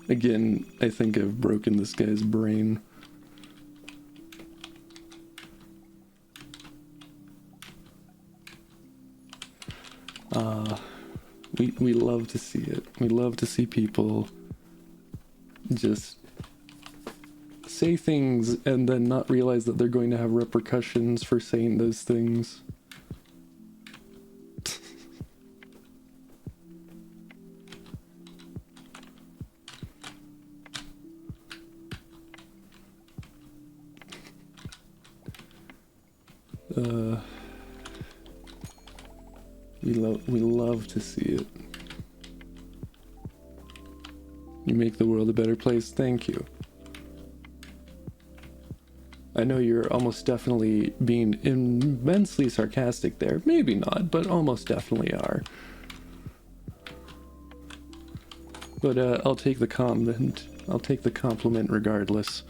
S1: Again, I think I've broken this guy's brain. We love to see it. We love to see people just say things and then not realize that they're going to have repercussions for saying those things. We love to see it. You make the world a better place. Thank you. I know you're almost definitely being immensely sarcastic there. Maybe not, but almost definitely are. But I'll take the comment. I'll take the compliment regardless.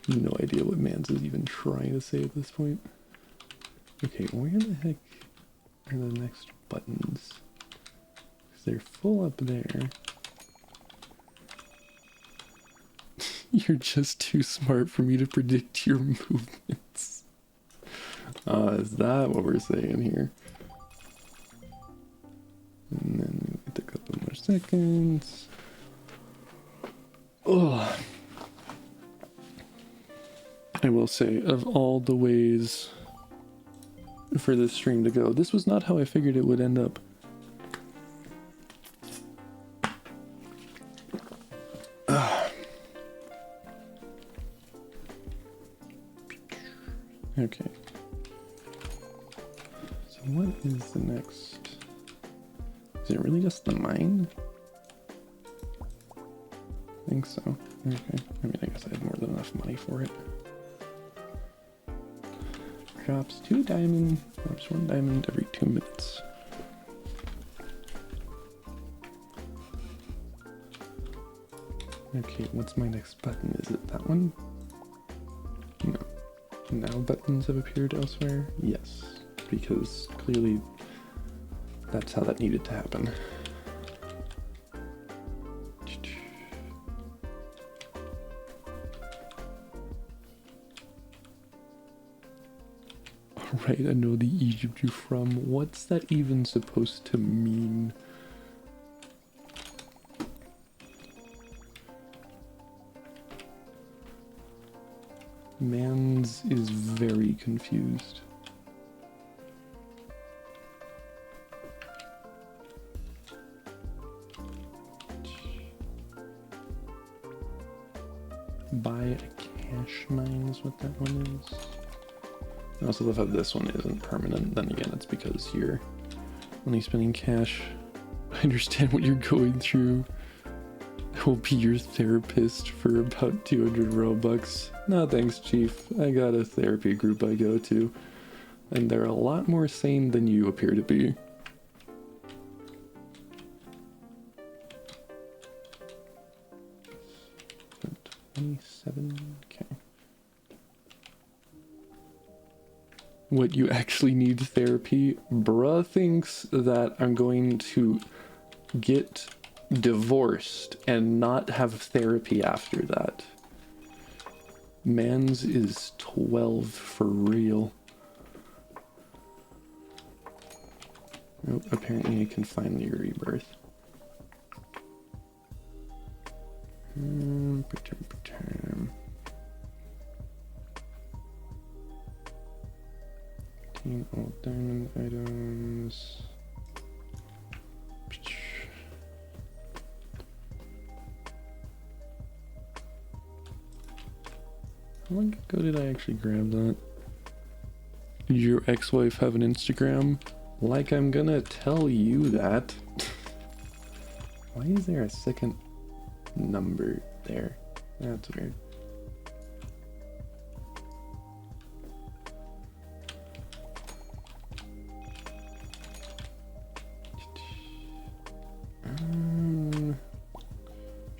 S1: No idea what Mans is even trying to say at this point. Okay, where the heck are the next buttons? Because they're full up there. You're just too smart for me to predict your movements. Is that what we're saying here? And then wait a couple more seconds. Oh. I will say, of all the ways for this stream to go, this was not how I figured it would end up. Okay. So what is the next? Is it really just the mine? I think so. Okay. I mean, I guess I have more than enough money for it. Drops 2 diamond, drops 1 diamond every 2 minutes. Okay, what's my next button? Is it that one? No. Now buttons have appeared elsewhere? Yes, because clearly that's how that needed to happen. Right, I know the Egypt you're from. What's that even supposed to mean? Mans is very confused. Buy a cash mine is what that one is. I also love how this one isn't permanent. Then again, it's because you're only spending cash. I understand what you're going through. I will be your therapist for about 200 Robux. No thanks, Chief. I got a therapy group I go to, and they're a lot more sane than you appear to be. $27K. What, you actually need therapy? Bruh thinks that I'm going to get divorced and not have therapy after that. Mans is 12 for real. Oh, apparently I can finally rebirth. Return. 18 old diamond items. How long ago did I actually grab that? Did your ex-wife have an Instagram? Like I'm gonna tell you that. Why is there a second number there? That's weird.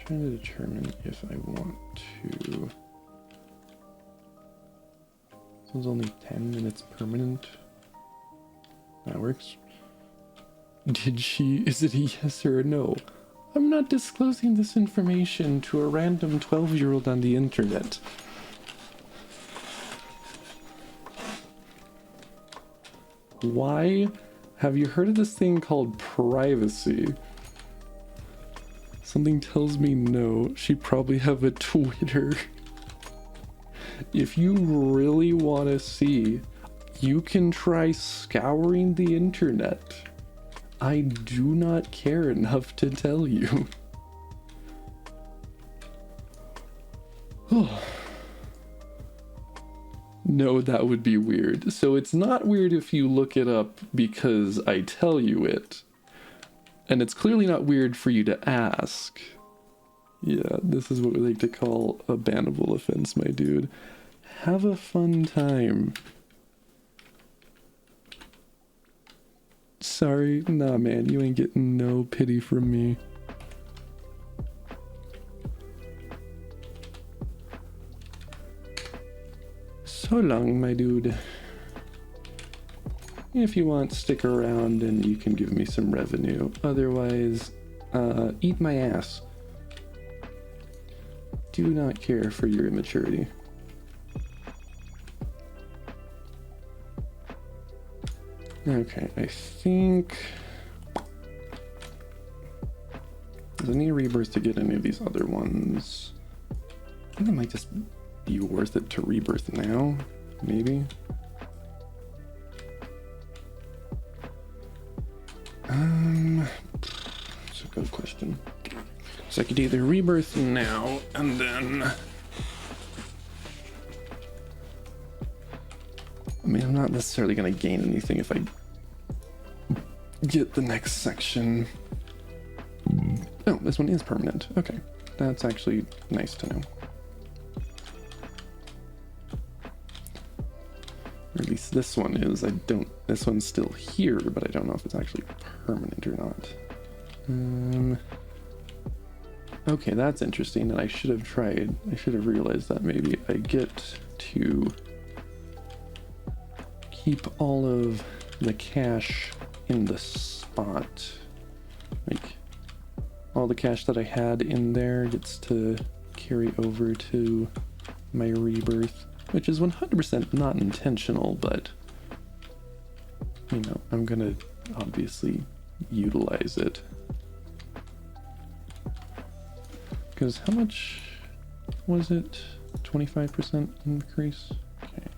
S1: Trying to determine if I want to. This one's only 10 and it's permanent. That works. Is it a yes or a no? I'm not disclosing this information to a random 12-year-old on the internet. Why? Have you heard of this thing called privacy? Something tells me no. She probably have a Twitter. If you really want to see, you can try scouring the internet. I do not care enough to tell you. No, that would be weird. So it's not weird if you look it up because I tell you it. And it's clearly not weird for you to ask. Yeah, this is what we like to call a bannable offense, my dude. Have a fun time. Sorry, nah man, you ain't getting no pity from me. So long, my dude. If you want, stick around and you can give me some revenue. Otherwise, eat my ass. Do not care for your immaturity. Okay, I think... Does I need a rebirth to get any of these other ones? I think it might just be worth it to rebirth now, maybe? That's a good question. So I could either rebirth now and then... I mean, I'm not necessarily going to gain anything if I get the next section. Oh, this one is permanent. Okay, that's actually nice to know. Or at least this one is. This one's still here, but I don't know if it's actually permanent or not. Okay, that's interesting, and I should have realized that maybe I get to keep all of the cash in the spot. Like, all the cash that I had in there gets to carry over to my rebirth, which is 100% not intentional, but, you know, I'm gonna obviously utilize it. Because how much was it? 25% increase. Okay.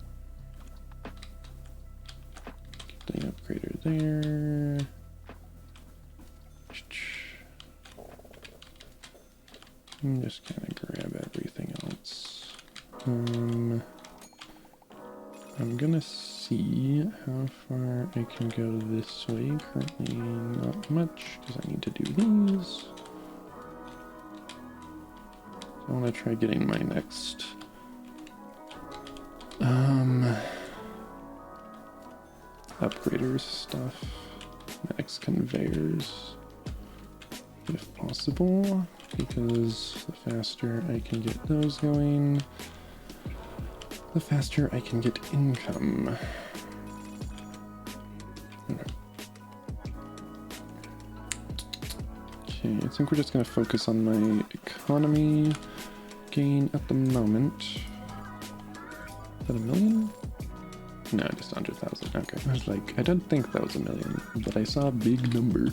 S1: Get the upgrader there. I'm just gonna grab everything else. I'm gonna see how far I can go this way. Currently not much, because I need to do these. I want to try getting my next upgraders stuff, next conveyors, if possible, because the faster I can get those going, the faster I can get income. Okay, I think we're just going to focus on my economy gain at the moment. Is that a million? No, just 100,000. Okay. I was like, I don't think that was a million, but I saw a big number.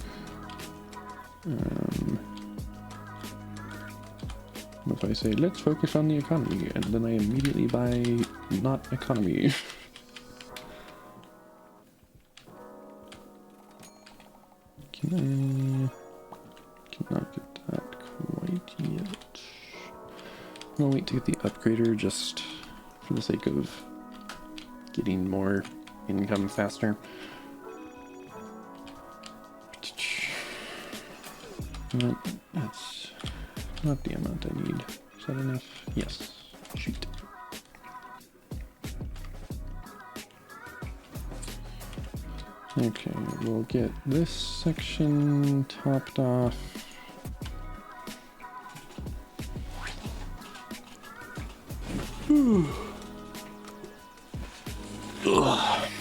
S1: If I say, let's focus on the economy, and then I immediately buy not economy. Cannot get that quite yet. I'll wait to get the upgrader just for the sake of getting more income faster. That's not the amount I need. Is that enough? Yes. Shoot. Okay, we'll get this section topped off.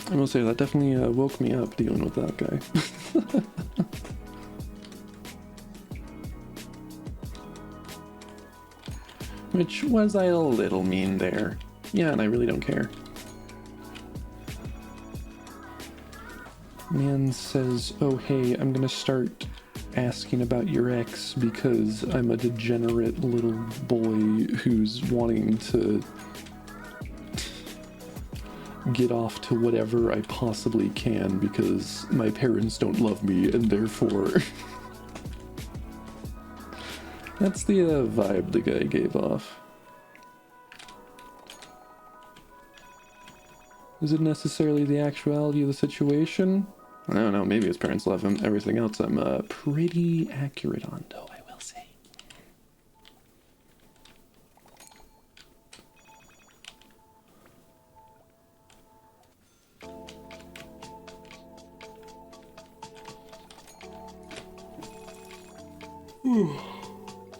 S1: I will say that definitely woke me up dealing with that guy. Which was I a little mean there? Yeah, and I really don't care. Man says, oh hey, I'm gonna start asking about your ex because I'm a degenerate little boy who's wanting to get off to whatever I possibly can because my parents don't love me and therefore... That's the vibe the guy gave off. Is it necessarily the actuality of the situation? I don't know, maybe his parents love him. Everything else I'm pretty accurate on, though, I will say.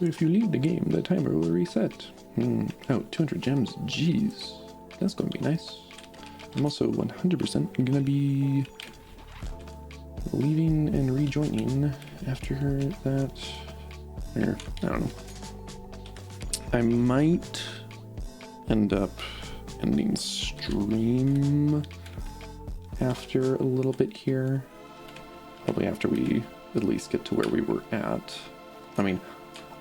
S1: If you leave the game, the timer will reset. Oh, 200 gems. Jeez. That's gonna be nice. I'm also 100% gonna be leaving and rejoining after that. Or, I don't know. I might end up ending stream after a little bit here. Probably after we at least get to where we were at. I mean,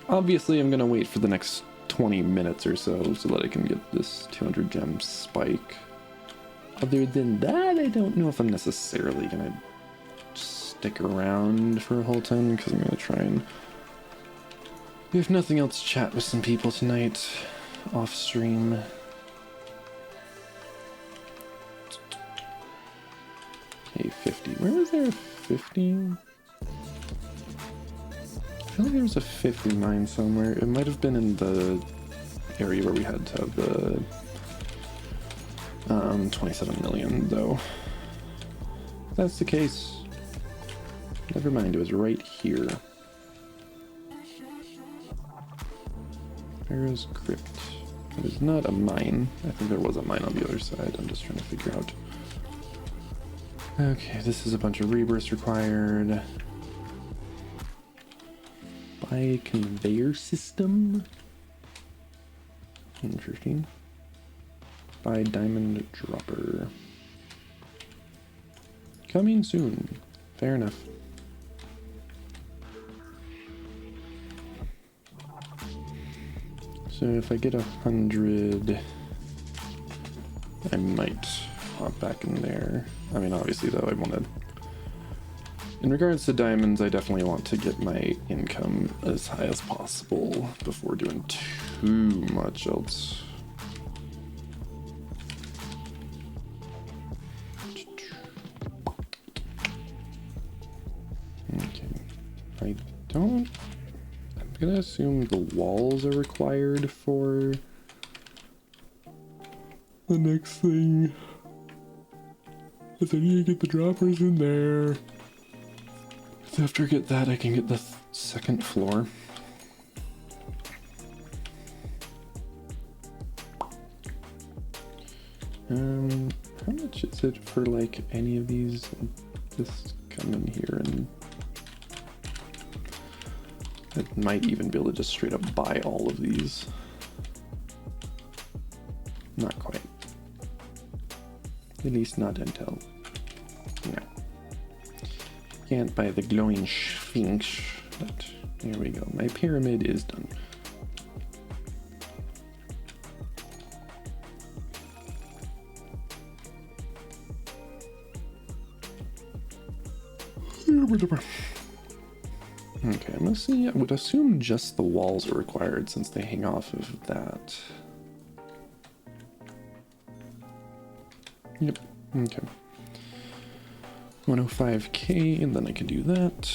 S1: obviously I'm gonna wait for the next 20 minutes or so that I can get this 200 gem spike. Other than that, I don't know if I'm necessarily gonna stick around for a whole ton, because I'm gonna try and, if nothing else, chat with some people tonight off stream. Okay, 50. Where is there a 50? I feel like there was a 50 mine somewhere. It might have been in the area where we had to have the 27 million, though. If that's the case, never mind, it was right here. Pharaoh's Crypt. It is not a mine. I think there was a mine on the other side. I'm just trying to figure out. Okay, this is a bunch of rebirths required. Buy conveyor system. Interesting. Buy diamond dropper. Coming soon. Fair enough. So if I get 100, I might hop back in there. I mean, obviously though, I want to... In regards to diamonds, I definitely want to get my income as high as possible before doing too much else. Okay, I'm gonna assume the walls are required for the next thing. Because I need to get the droppers in there. So after I get that, I can get the second floor. How much is it for like any of these? Just come in here and I might even be able to just straight up buy all of these. Not quite. At least not until. No. Can't buy the glowing sphinx, but here we go. My pyramid is done. Okay, I'm gonna see. I would assume just the walls are required since they hang off of that. Yep, okay. 105k, and then I can do that.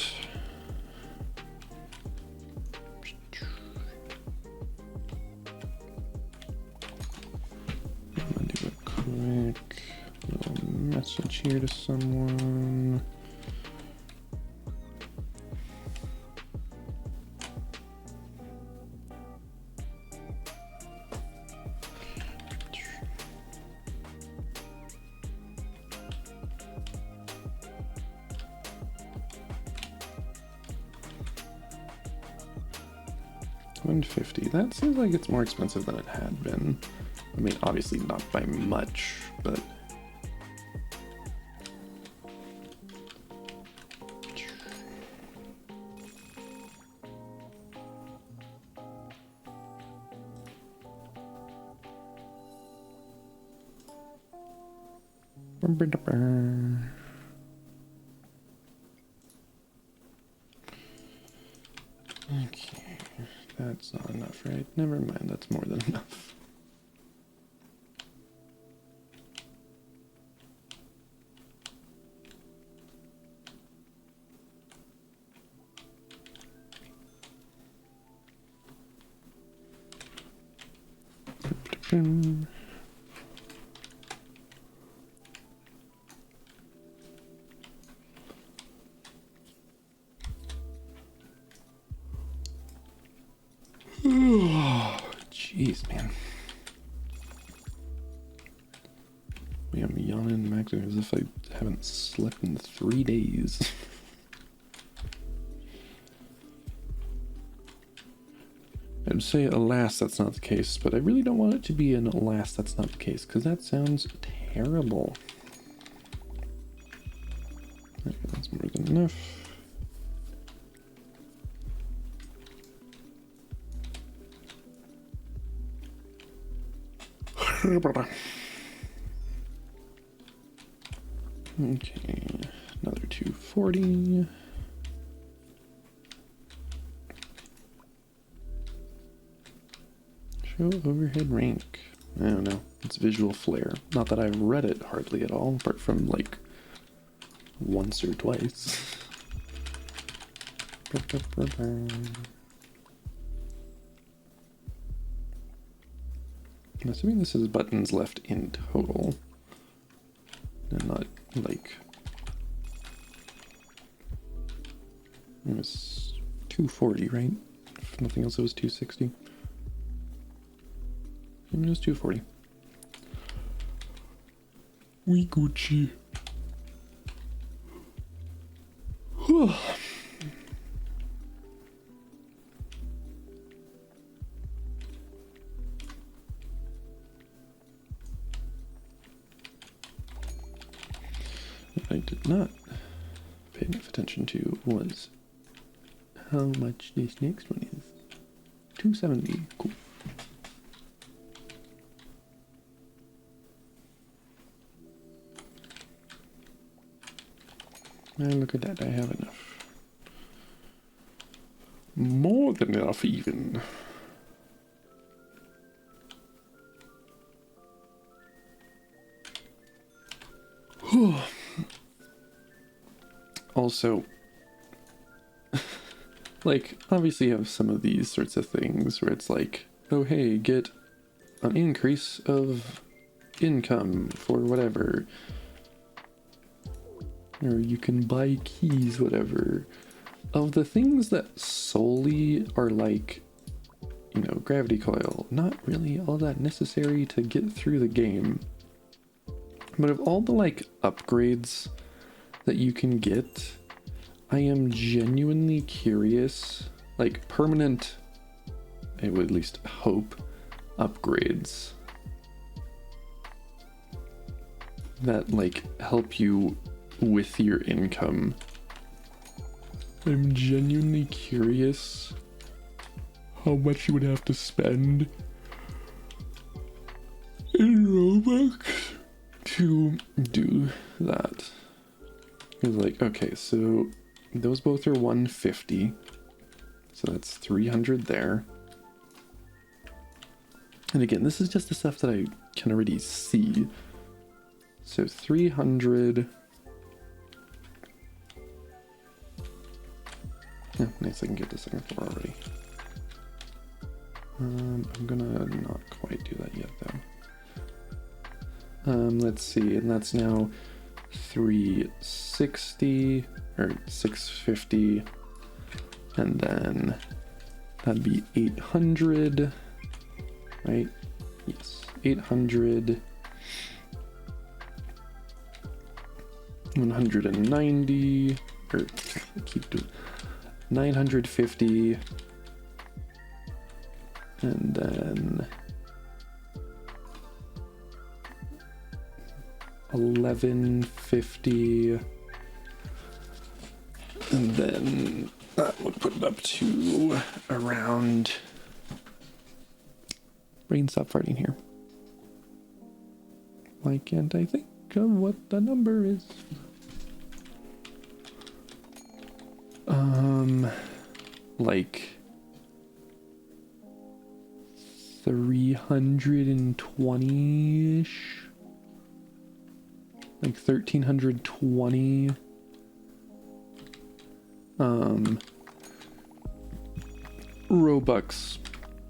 S1: I'm gonna do a quick little message here to someone. $150. That seems like it's more expensive than it had been. I mean, obviously not by much, but... Okay, that's not enough, right? Never mind, that's more than enough. Jeez, man. I'm yawning maximum as if I haven't slept in 3 days. I'd say alas that's not the case, but I really don't want it to be an alas that's not the case, because that sounds terrible. Okay, that's more than enough. Okay, another 240. Show overhead rank. I don't know. It's visual flare. Not that I've read it hardly at all, apart from like once or twice. I'm assuming this is buttons left in total, and not like... It was 240, right? If nothing else, it was 260. It was 240. We Gucci. What I did not pay enough attention to was how much this next one is. 270. Cool. And look at that, I have enough. More than enough, even. Also, like, obviously you have some of these sorts of things where it's like, oh hey, get an increase of income for whatever. Or you can buy keys, whatever. Of the things that solely are like, you know, gravity coil, not really all that necessary to get through the game. But of all the like upgrades that you can get, I am genuinely curious, like permanent, I would at least hope, upgrades that like help you with your income. I'm genuinely curious how much you would have to spend in Roblox to do that. It's like, okay, so those both are 150, so that's 300 there. And again, this is just the stuff that I can already see. So 300. Yeah, nice, I can get the second floor already. I'm gonna not quite do that yet though. Let's see, and that's now 360 or 650, and then that'd be 800, right? Yes, 800, 190, or I keep doing 950, and then 1150, and then that would put it up to around, brain stop farting here. Why can't I think of what the number is? Like 320-ish, like 1320. Robux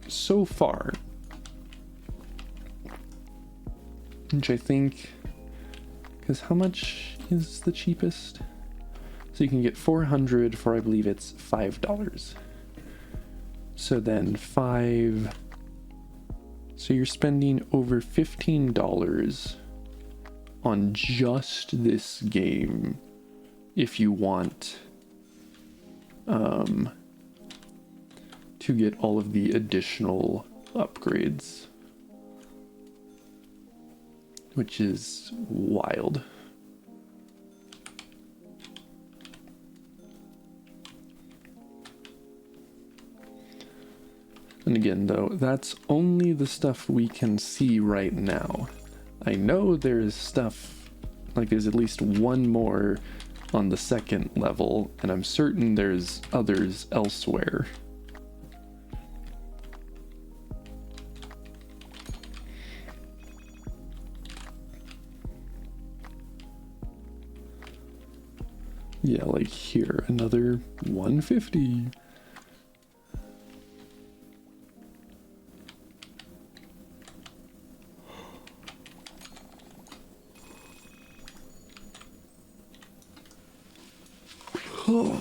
S1: so far, which I think, because how much is the cheapest? So you can get 400 for, I believe it's $5. So then so you're spending over $15 on just this game if you want to get all of the additional upgrades, which is wild. And again, though, that's only the stuff we can see right now. I know there's stuff, like there's at least one more on the second level, and I'm certain there's others elsewhere. Yeah, like here, another 150. Oh.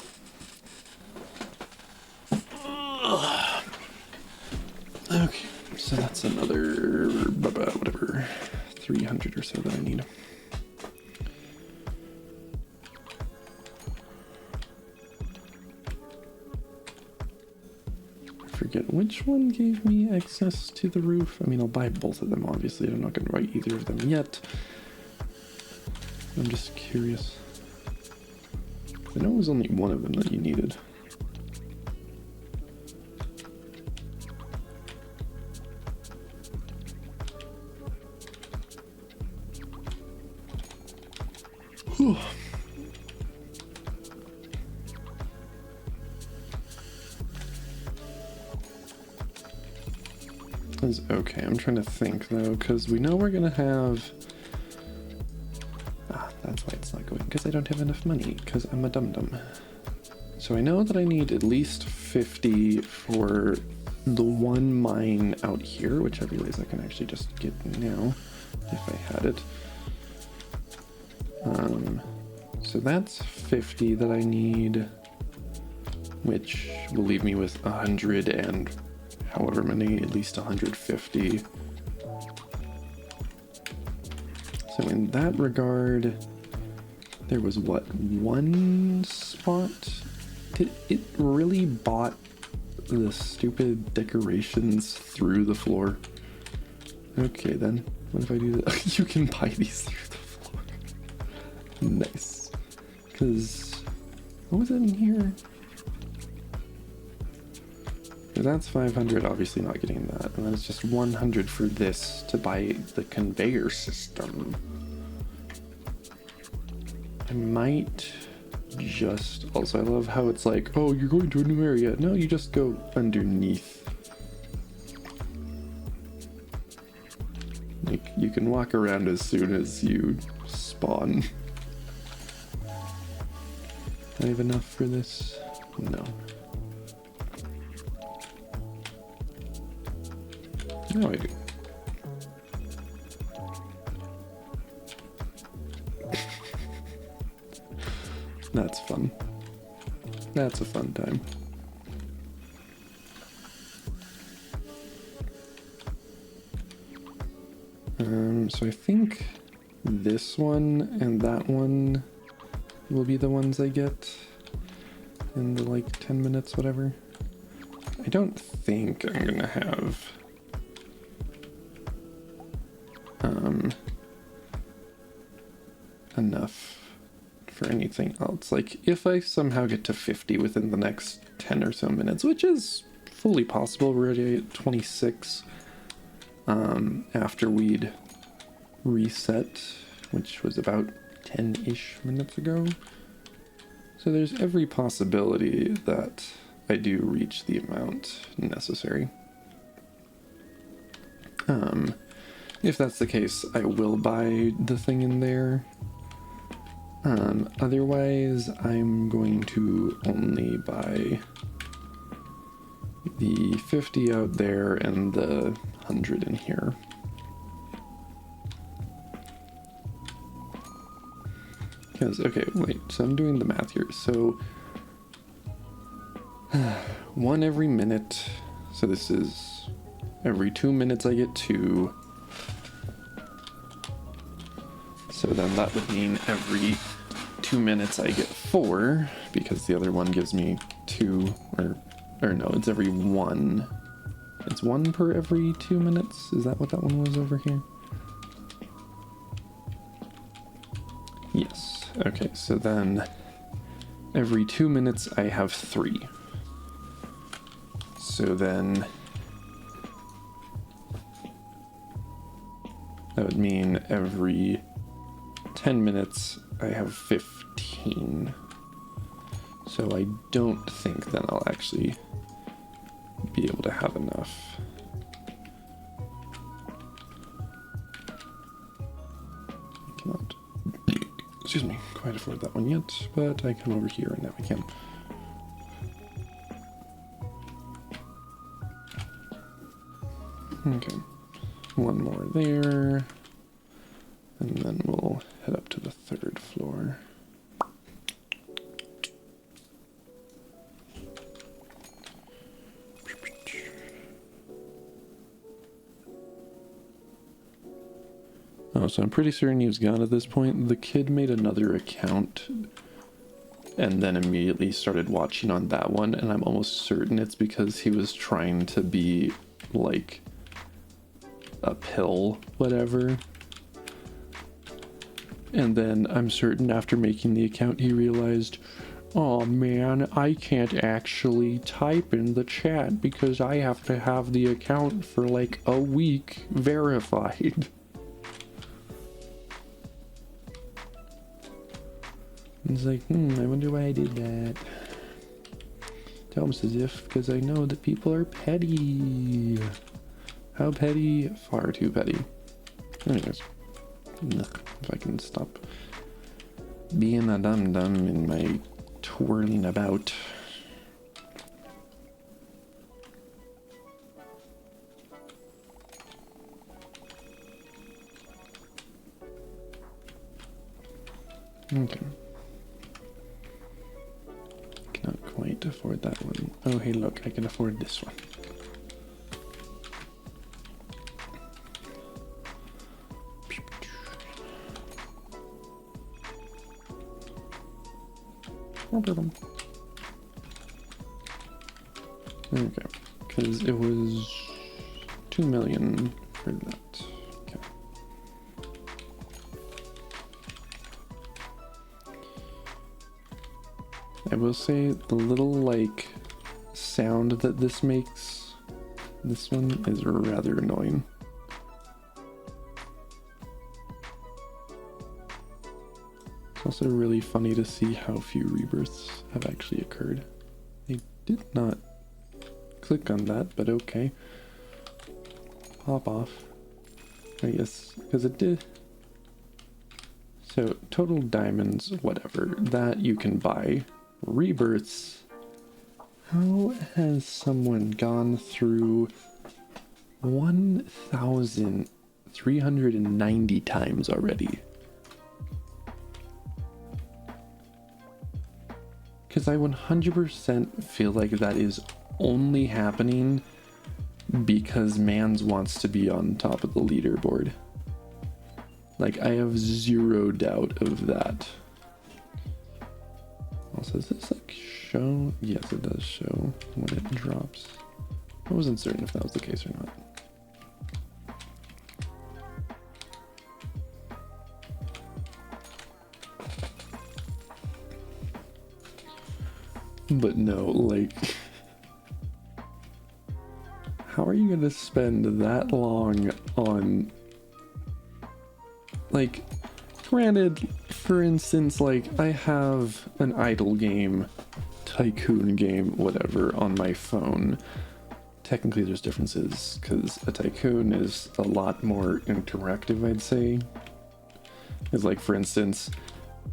S1: Okay, so that's another whatever 300 or so that I need. I forget which one gave me access to the roof. I mean, I'll buy both of them, obviously. I'm not going to buy either of them yet. I'm just curious. I know it was only one of them that you needed. Whew. Okay, I'm trying to think though, because we know we're gonna have... that's why it's not going, because I don't have enough money, because I'm a dum-dum. So I know that I need at least 50 for the one mine out here, which I realize I can actually just get now, if I had it. So that's 50 that I need, which will leave me with 100 and however many, at least 150. So in that regard, there was what, one spot? It really bought the stupid decorations through the floor. Okay then, what if I do that? You can buy these through the floor. Nice. Because, what was that in here? That's 500, obviously not getting that. And then it's just 100 for this to buy the conveyor system. I might just... Also, I love how it's like, oh, you're going to a new area. No, you just go underneath. Like, you can walk around as soon as you spawn. Do I have enough for this? No. No, I do. That's fun. That's a fun time. So I think this one and that one will be the ones I get in the like 10 minutes, whatever. I don't think I'm gonna have enough for anything else. Like, if I somehow get to 50 within the next 10 or so minutes, which is fully possible, we're already at 26 after we'd reset, which was about 10-ish minutes ago. So there's every possibility that I do reach the amount necessary. If that's the case, I will buy the thing in there. Otherwise, I'm going to only buy the 50 out there and the 100 in here. Because, okay, wait, so I'm doing the math here. So, 1 every minute. So this is every 2 minutes I get 2. So then that would mean every 2 minutes I get 4, because the other one gives me 2, or no, it's every 1. It's 1 per every 2 minutes? Is that what that one was over here? Yes. Okay, so then every 2 minutes I have 3. So then that would mean every 10 minutes I have 15. So I don't think then I'll actually be able to have enough. I cannot, excuse me, quite afford that one yet, but I come over here and now I can. Okay, 1 more there, and then we'll head up to the 3rd floor. Oh, so I'm pretty certain he was gone at this point. The kid made another account and then immediately started watching on that one, and I'm almost certain it's because he was trying to be like a pill, whatever. And then I'm certain after making the account he realized, oh man, I can't actually type in the chat because I have to have the account for like a week verified. He's like, I wonder why I did that. It's almost as if because I know that people are petty. How petty? Far too petty. Anyways. Ugh, if I can stop being a dum-dum in my twirling about. Okay. Cannot quite afford that one. Oh, hey, look, I can afford this one. Okay, because it was 2 million for that. Okay. I will say the little like sound that this makes, this one is rather annoying. It's also really funny to see how few rebirths have actually occurred. I did not click on that, but okay. Pop off. I guess, because it did. So, total diamonds, whatever, that you can buy. Rebirths. How has someone gone through 1,390 times already? Because I 100% feel like that is only happening because Mans wants to be on top of the leaderboard. Like, I have zero doubt of that. Also, does this like show? Yes, it does show when it drops. I wasn't certain if that was the case or not. But no, like, how are you gonna spend that long on, like, granted, for instance, like, I have an idle game, tycoon game, whatever, on my phone. Technically there's differences, because a tycoon is a lot more interactive, I'd say. It's like, for instance,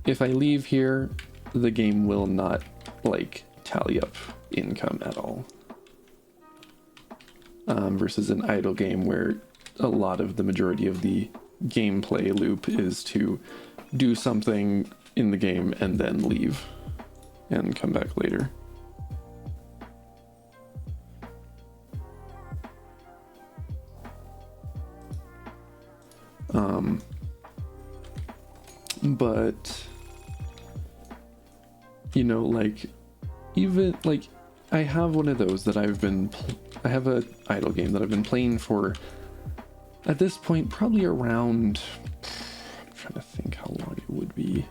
S1: if I leave here, the game will not, like, tally up income at all. Versus an idle game where a lot of the majority of the gameplay loop is to do something in the game and then leave and come back later. But you know, like, even like I have one of those that I have a idle game that I've been playing for, at this point, probably around, I'm trying to think how long it would be,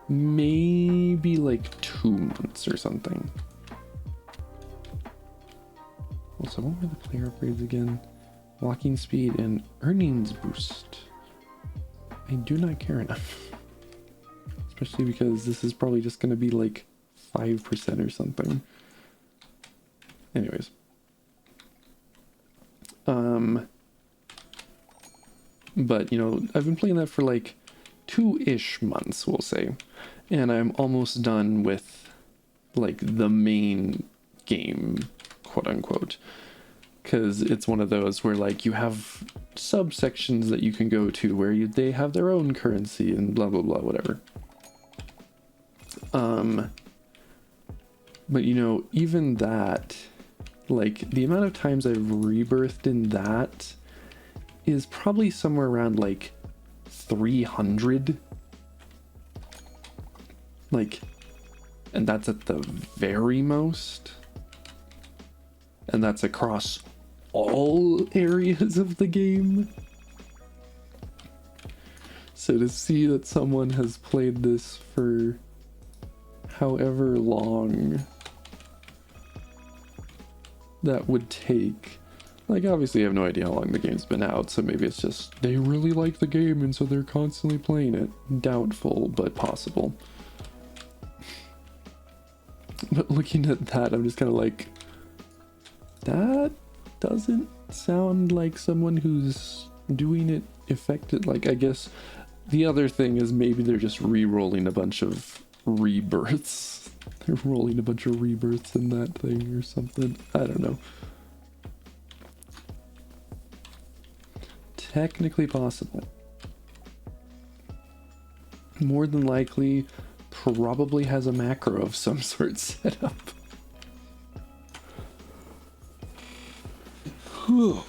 S1: maybe like 2 months or something. Also, what were the player upgrades again? Walking speed and earnings boost. I do not care enough. Especially because this is probably just going to be like 5% or something. Anyways. But, you know, I've been playing that for like 2-ish months, we'll say. And I'm almost done with, like, the main game, quote unquote. Because it's one of those where, like, you have subsections that you can go to where they have their own currency and blah, blah, blah, whatever. But, you know, even that, like, the amount of times I've rebirthed in that is probably somewhere around, like, 300. Like, and that's at the very most. And that's across all areas of the game. So to see that someone has played this for however long that would take, like, obviously I have no idea how long the game's been out, so maybe it's just they really like the game and so they're constantly playing it. Doubtful, but possible. But looking at that, I'm just kind of like, that doesn't sound like someone who's doing it effective. Like, I guess the other thing is maybe they're just re-rolling a bunch of rebirths. They're rolling a bunch of rebirths in that thing or something. I don't know. Technically possible. More than likely, probably has a macro of some sort set up. Whew.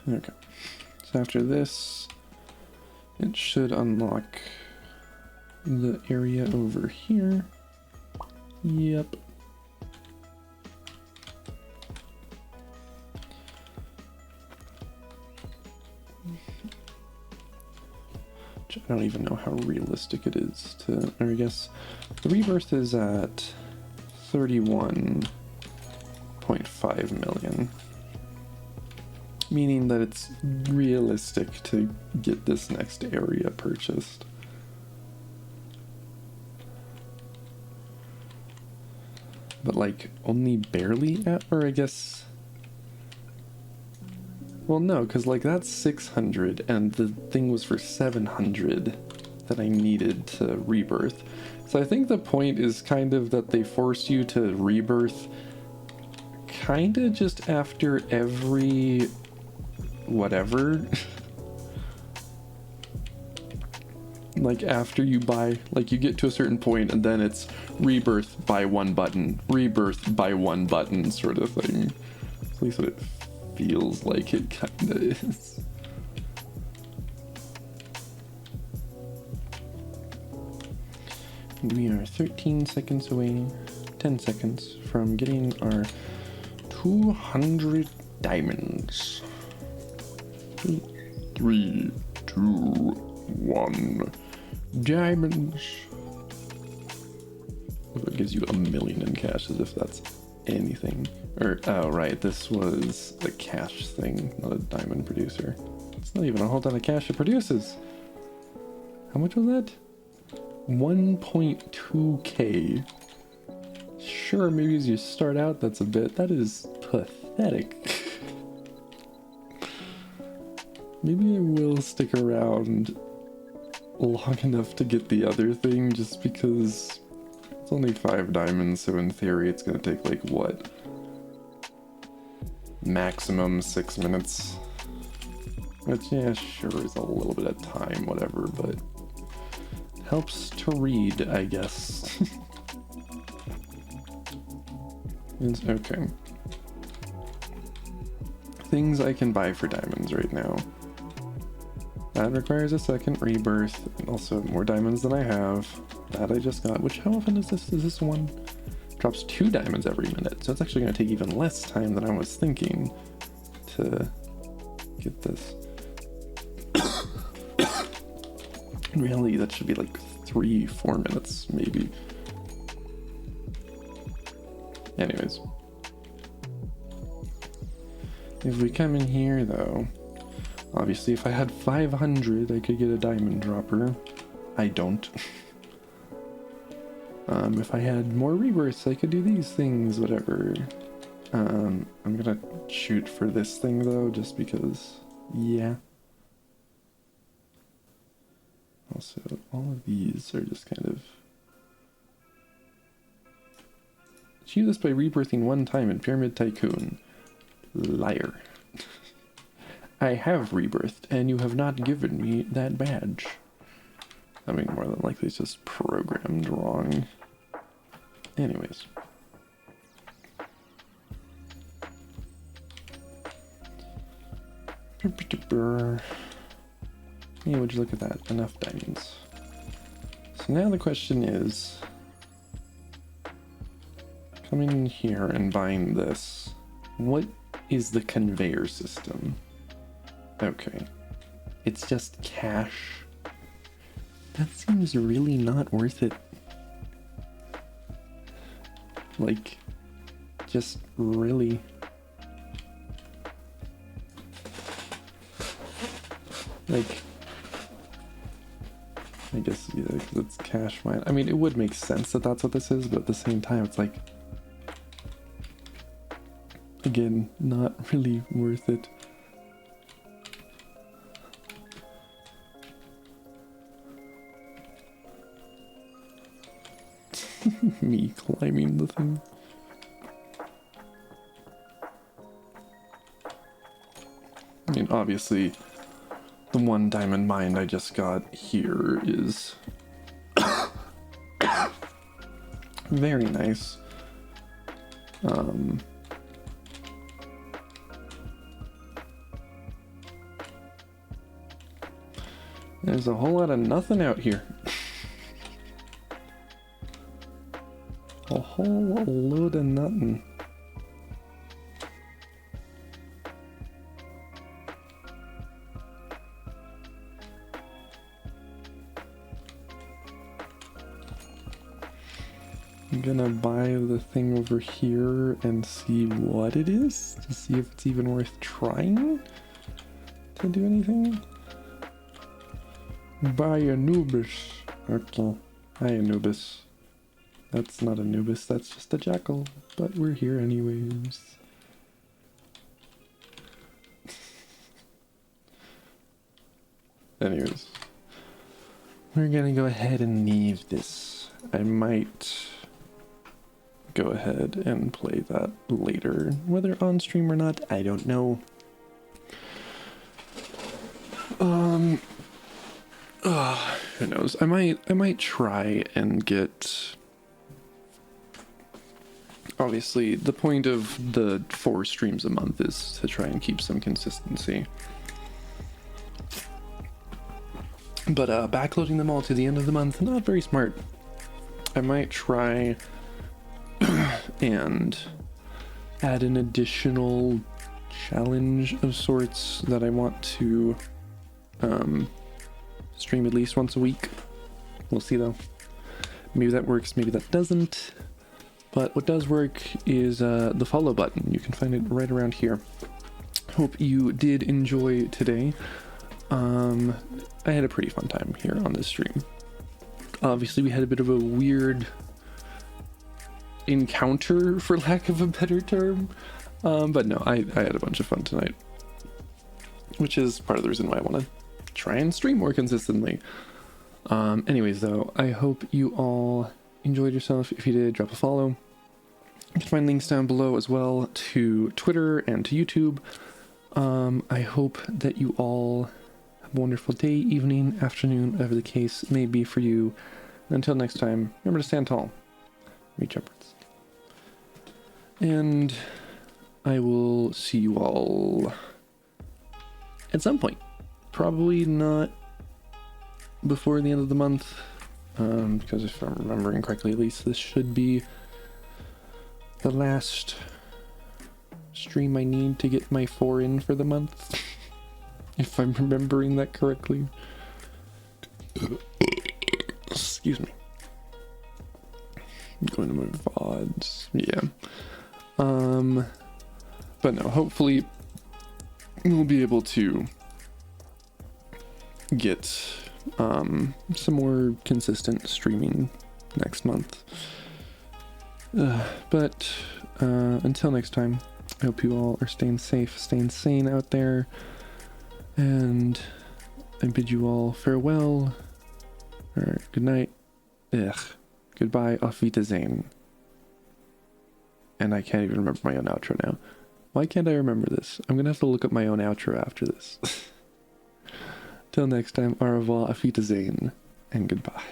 S1: Okay, so after this, it should unlock the area over here. Yep. I don't even know how realistic it is to, or I guess the rebirth is at 31.5 million. Meaning that it's realistic to get this next area purchased. But like only barely at, or I guess, well no, because like that's 600 and the thing was for 700 that I needed to rebirth. So I think the point is kind of that they force you to rebirth kind of just after every whatever. Like after you buy, like you get to a certain point and then it's rebirth by one button, rebirth by one button sort of thing. At least what it feels like it kind of is. We are 13 seconds away, 10 seconds from getting our 200 diamonds. 3, 2, 1. Diamonds. It gives you 1 million in cash, as if that's anything. Or, oh right, this was a cash thing, not a diamond producer. It's not even a whole ton of cash it produces. How much was that? 1.2k. Sure, maybe as you start out, that's a bit. That is pathetic. Maybe I will stick around long enough to get the other thing, just because it's only 5 diamonds, so in theory it's gonna take like, what? Maximum 6 minutes. Which, yeah, sure is a little bit of time, whatever, but helps to read, I guess. It's okay. Things I can buy for diamonds right now. That requires a second rebirth, and also more diamonds than I have. That I just got, which how often is this? Is this one? Drops 2 diamonds every minute, so it's actually going to take even less time than I was thinking to get this. In reality, that should be like 3-4 minutes, maybe. Anyways. If we come in here, though, obviously if I had 500, I could get a diamond dropper. I don't. If I had more rebirths, I could do these things, whatever. I'm gonna shoot for this thing, though, just because, yeah. Also, all of these are just kind of... Achieve this by rebirthing 1 time in Pyramid Tycoon. Liar. I have rebirthed, and you have not given me that badge. I mean, more than likely it's just programmed wrong. Anyways. Yeah, would you look at that? Enough diamonds. So now the question is, coming in here and buying this, what is the conveyor system? Okay. It's just cash. That seems really not worth it. Like, just really. Like, I guess yeah, it's cash mine. I mean, it would make sense that that's what this is, but at the same time, it's like, again, not really worth it. Me climbing the thing. I mean, obviously, the one diamond mine I just got here is very nice. There's a whole lot of nothing out here. A whole load of nothing. I'm gonna buy the thing over here and see what it is, to see if it's even worth trying to do anything. Buy Anubis. Okay. Hi Anubis. That's not Anubis, that's just a jackal, but we're here anyways. Anyways. We're gonna go ahead and leave this. I might go ahead and play that later. Whether on stream or not, I don't know. Who knows? I might try and get... Obviously, the point of the 4 streams a month is to try and keep some consistency. But backloading them all to the end of the month, not very smart. I might try and add an additional challenge of sorts that I want to stream at least once a week. We'll see though. Maybe that works, maybe that doesn't. But what does work is the follow button. You can find it right around here. Hope you did enjoy today. I had a pretty fun time here on this stream. Obviously we had a bit of a weird encounter, for lack of a better term, but no, I had a bunch of fun tonight, which is part of the reason why I want to try and stream more consistently. Anyways though, I hope you all enjoyed yourself. If you did, drop a follow. You can find links down below as well to Twitter and to YouTube. I hope that you all have a wonderful day, evening, afternoon, whatever the case may be for you. Until next time, remember to stand tall, reach upwards. And I will see you all at some point. Probably not before the end of the month, because if I'm remembering correctly, at least this should be the last stream I need to get my 4 in for the month. If I'm remembering that correctly. Excuse me. I'm going to my VODs. Yeah. But no, hopefully we'll be able to get some more consistent streaming next month. But until next time, I hope you all are staying safe, staying sane out there, and I bid you all farewell, or good night, goodbye, auf Wiedersehen. And I can't even remember my own outro now. Why can't I remember this? I'm gonna have to look up my own outro after this. Till next time, au revoir, auf Wiedersehen, and goodbye.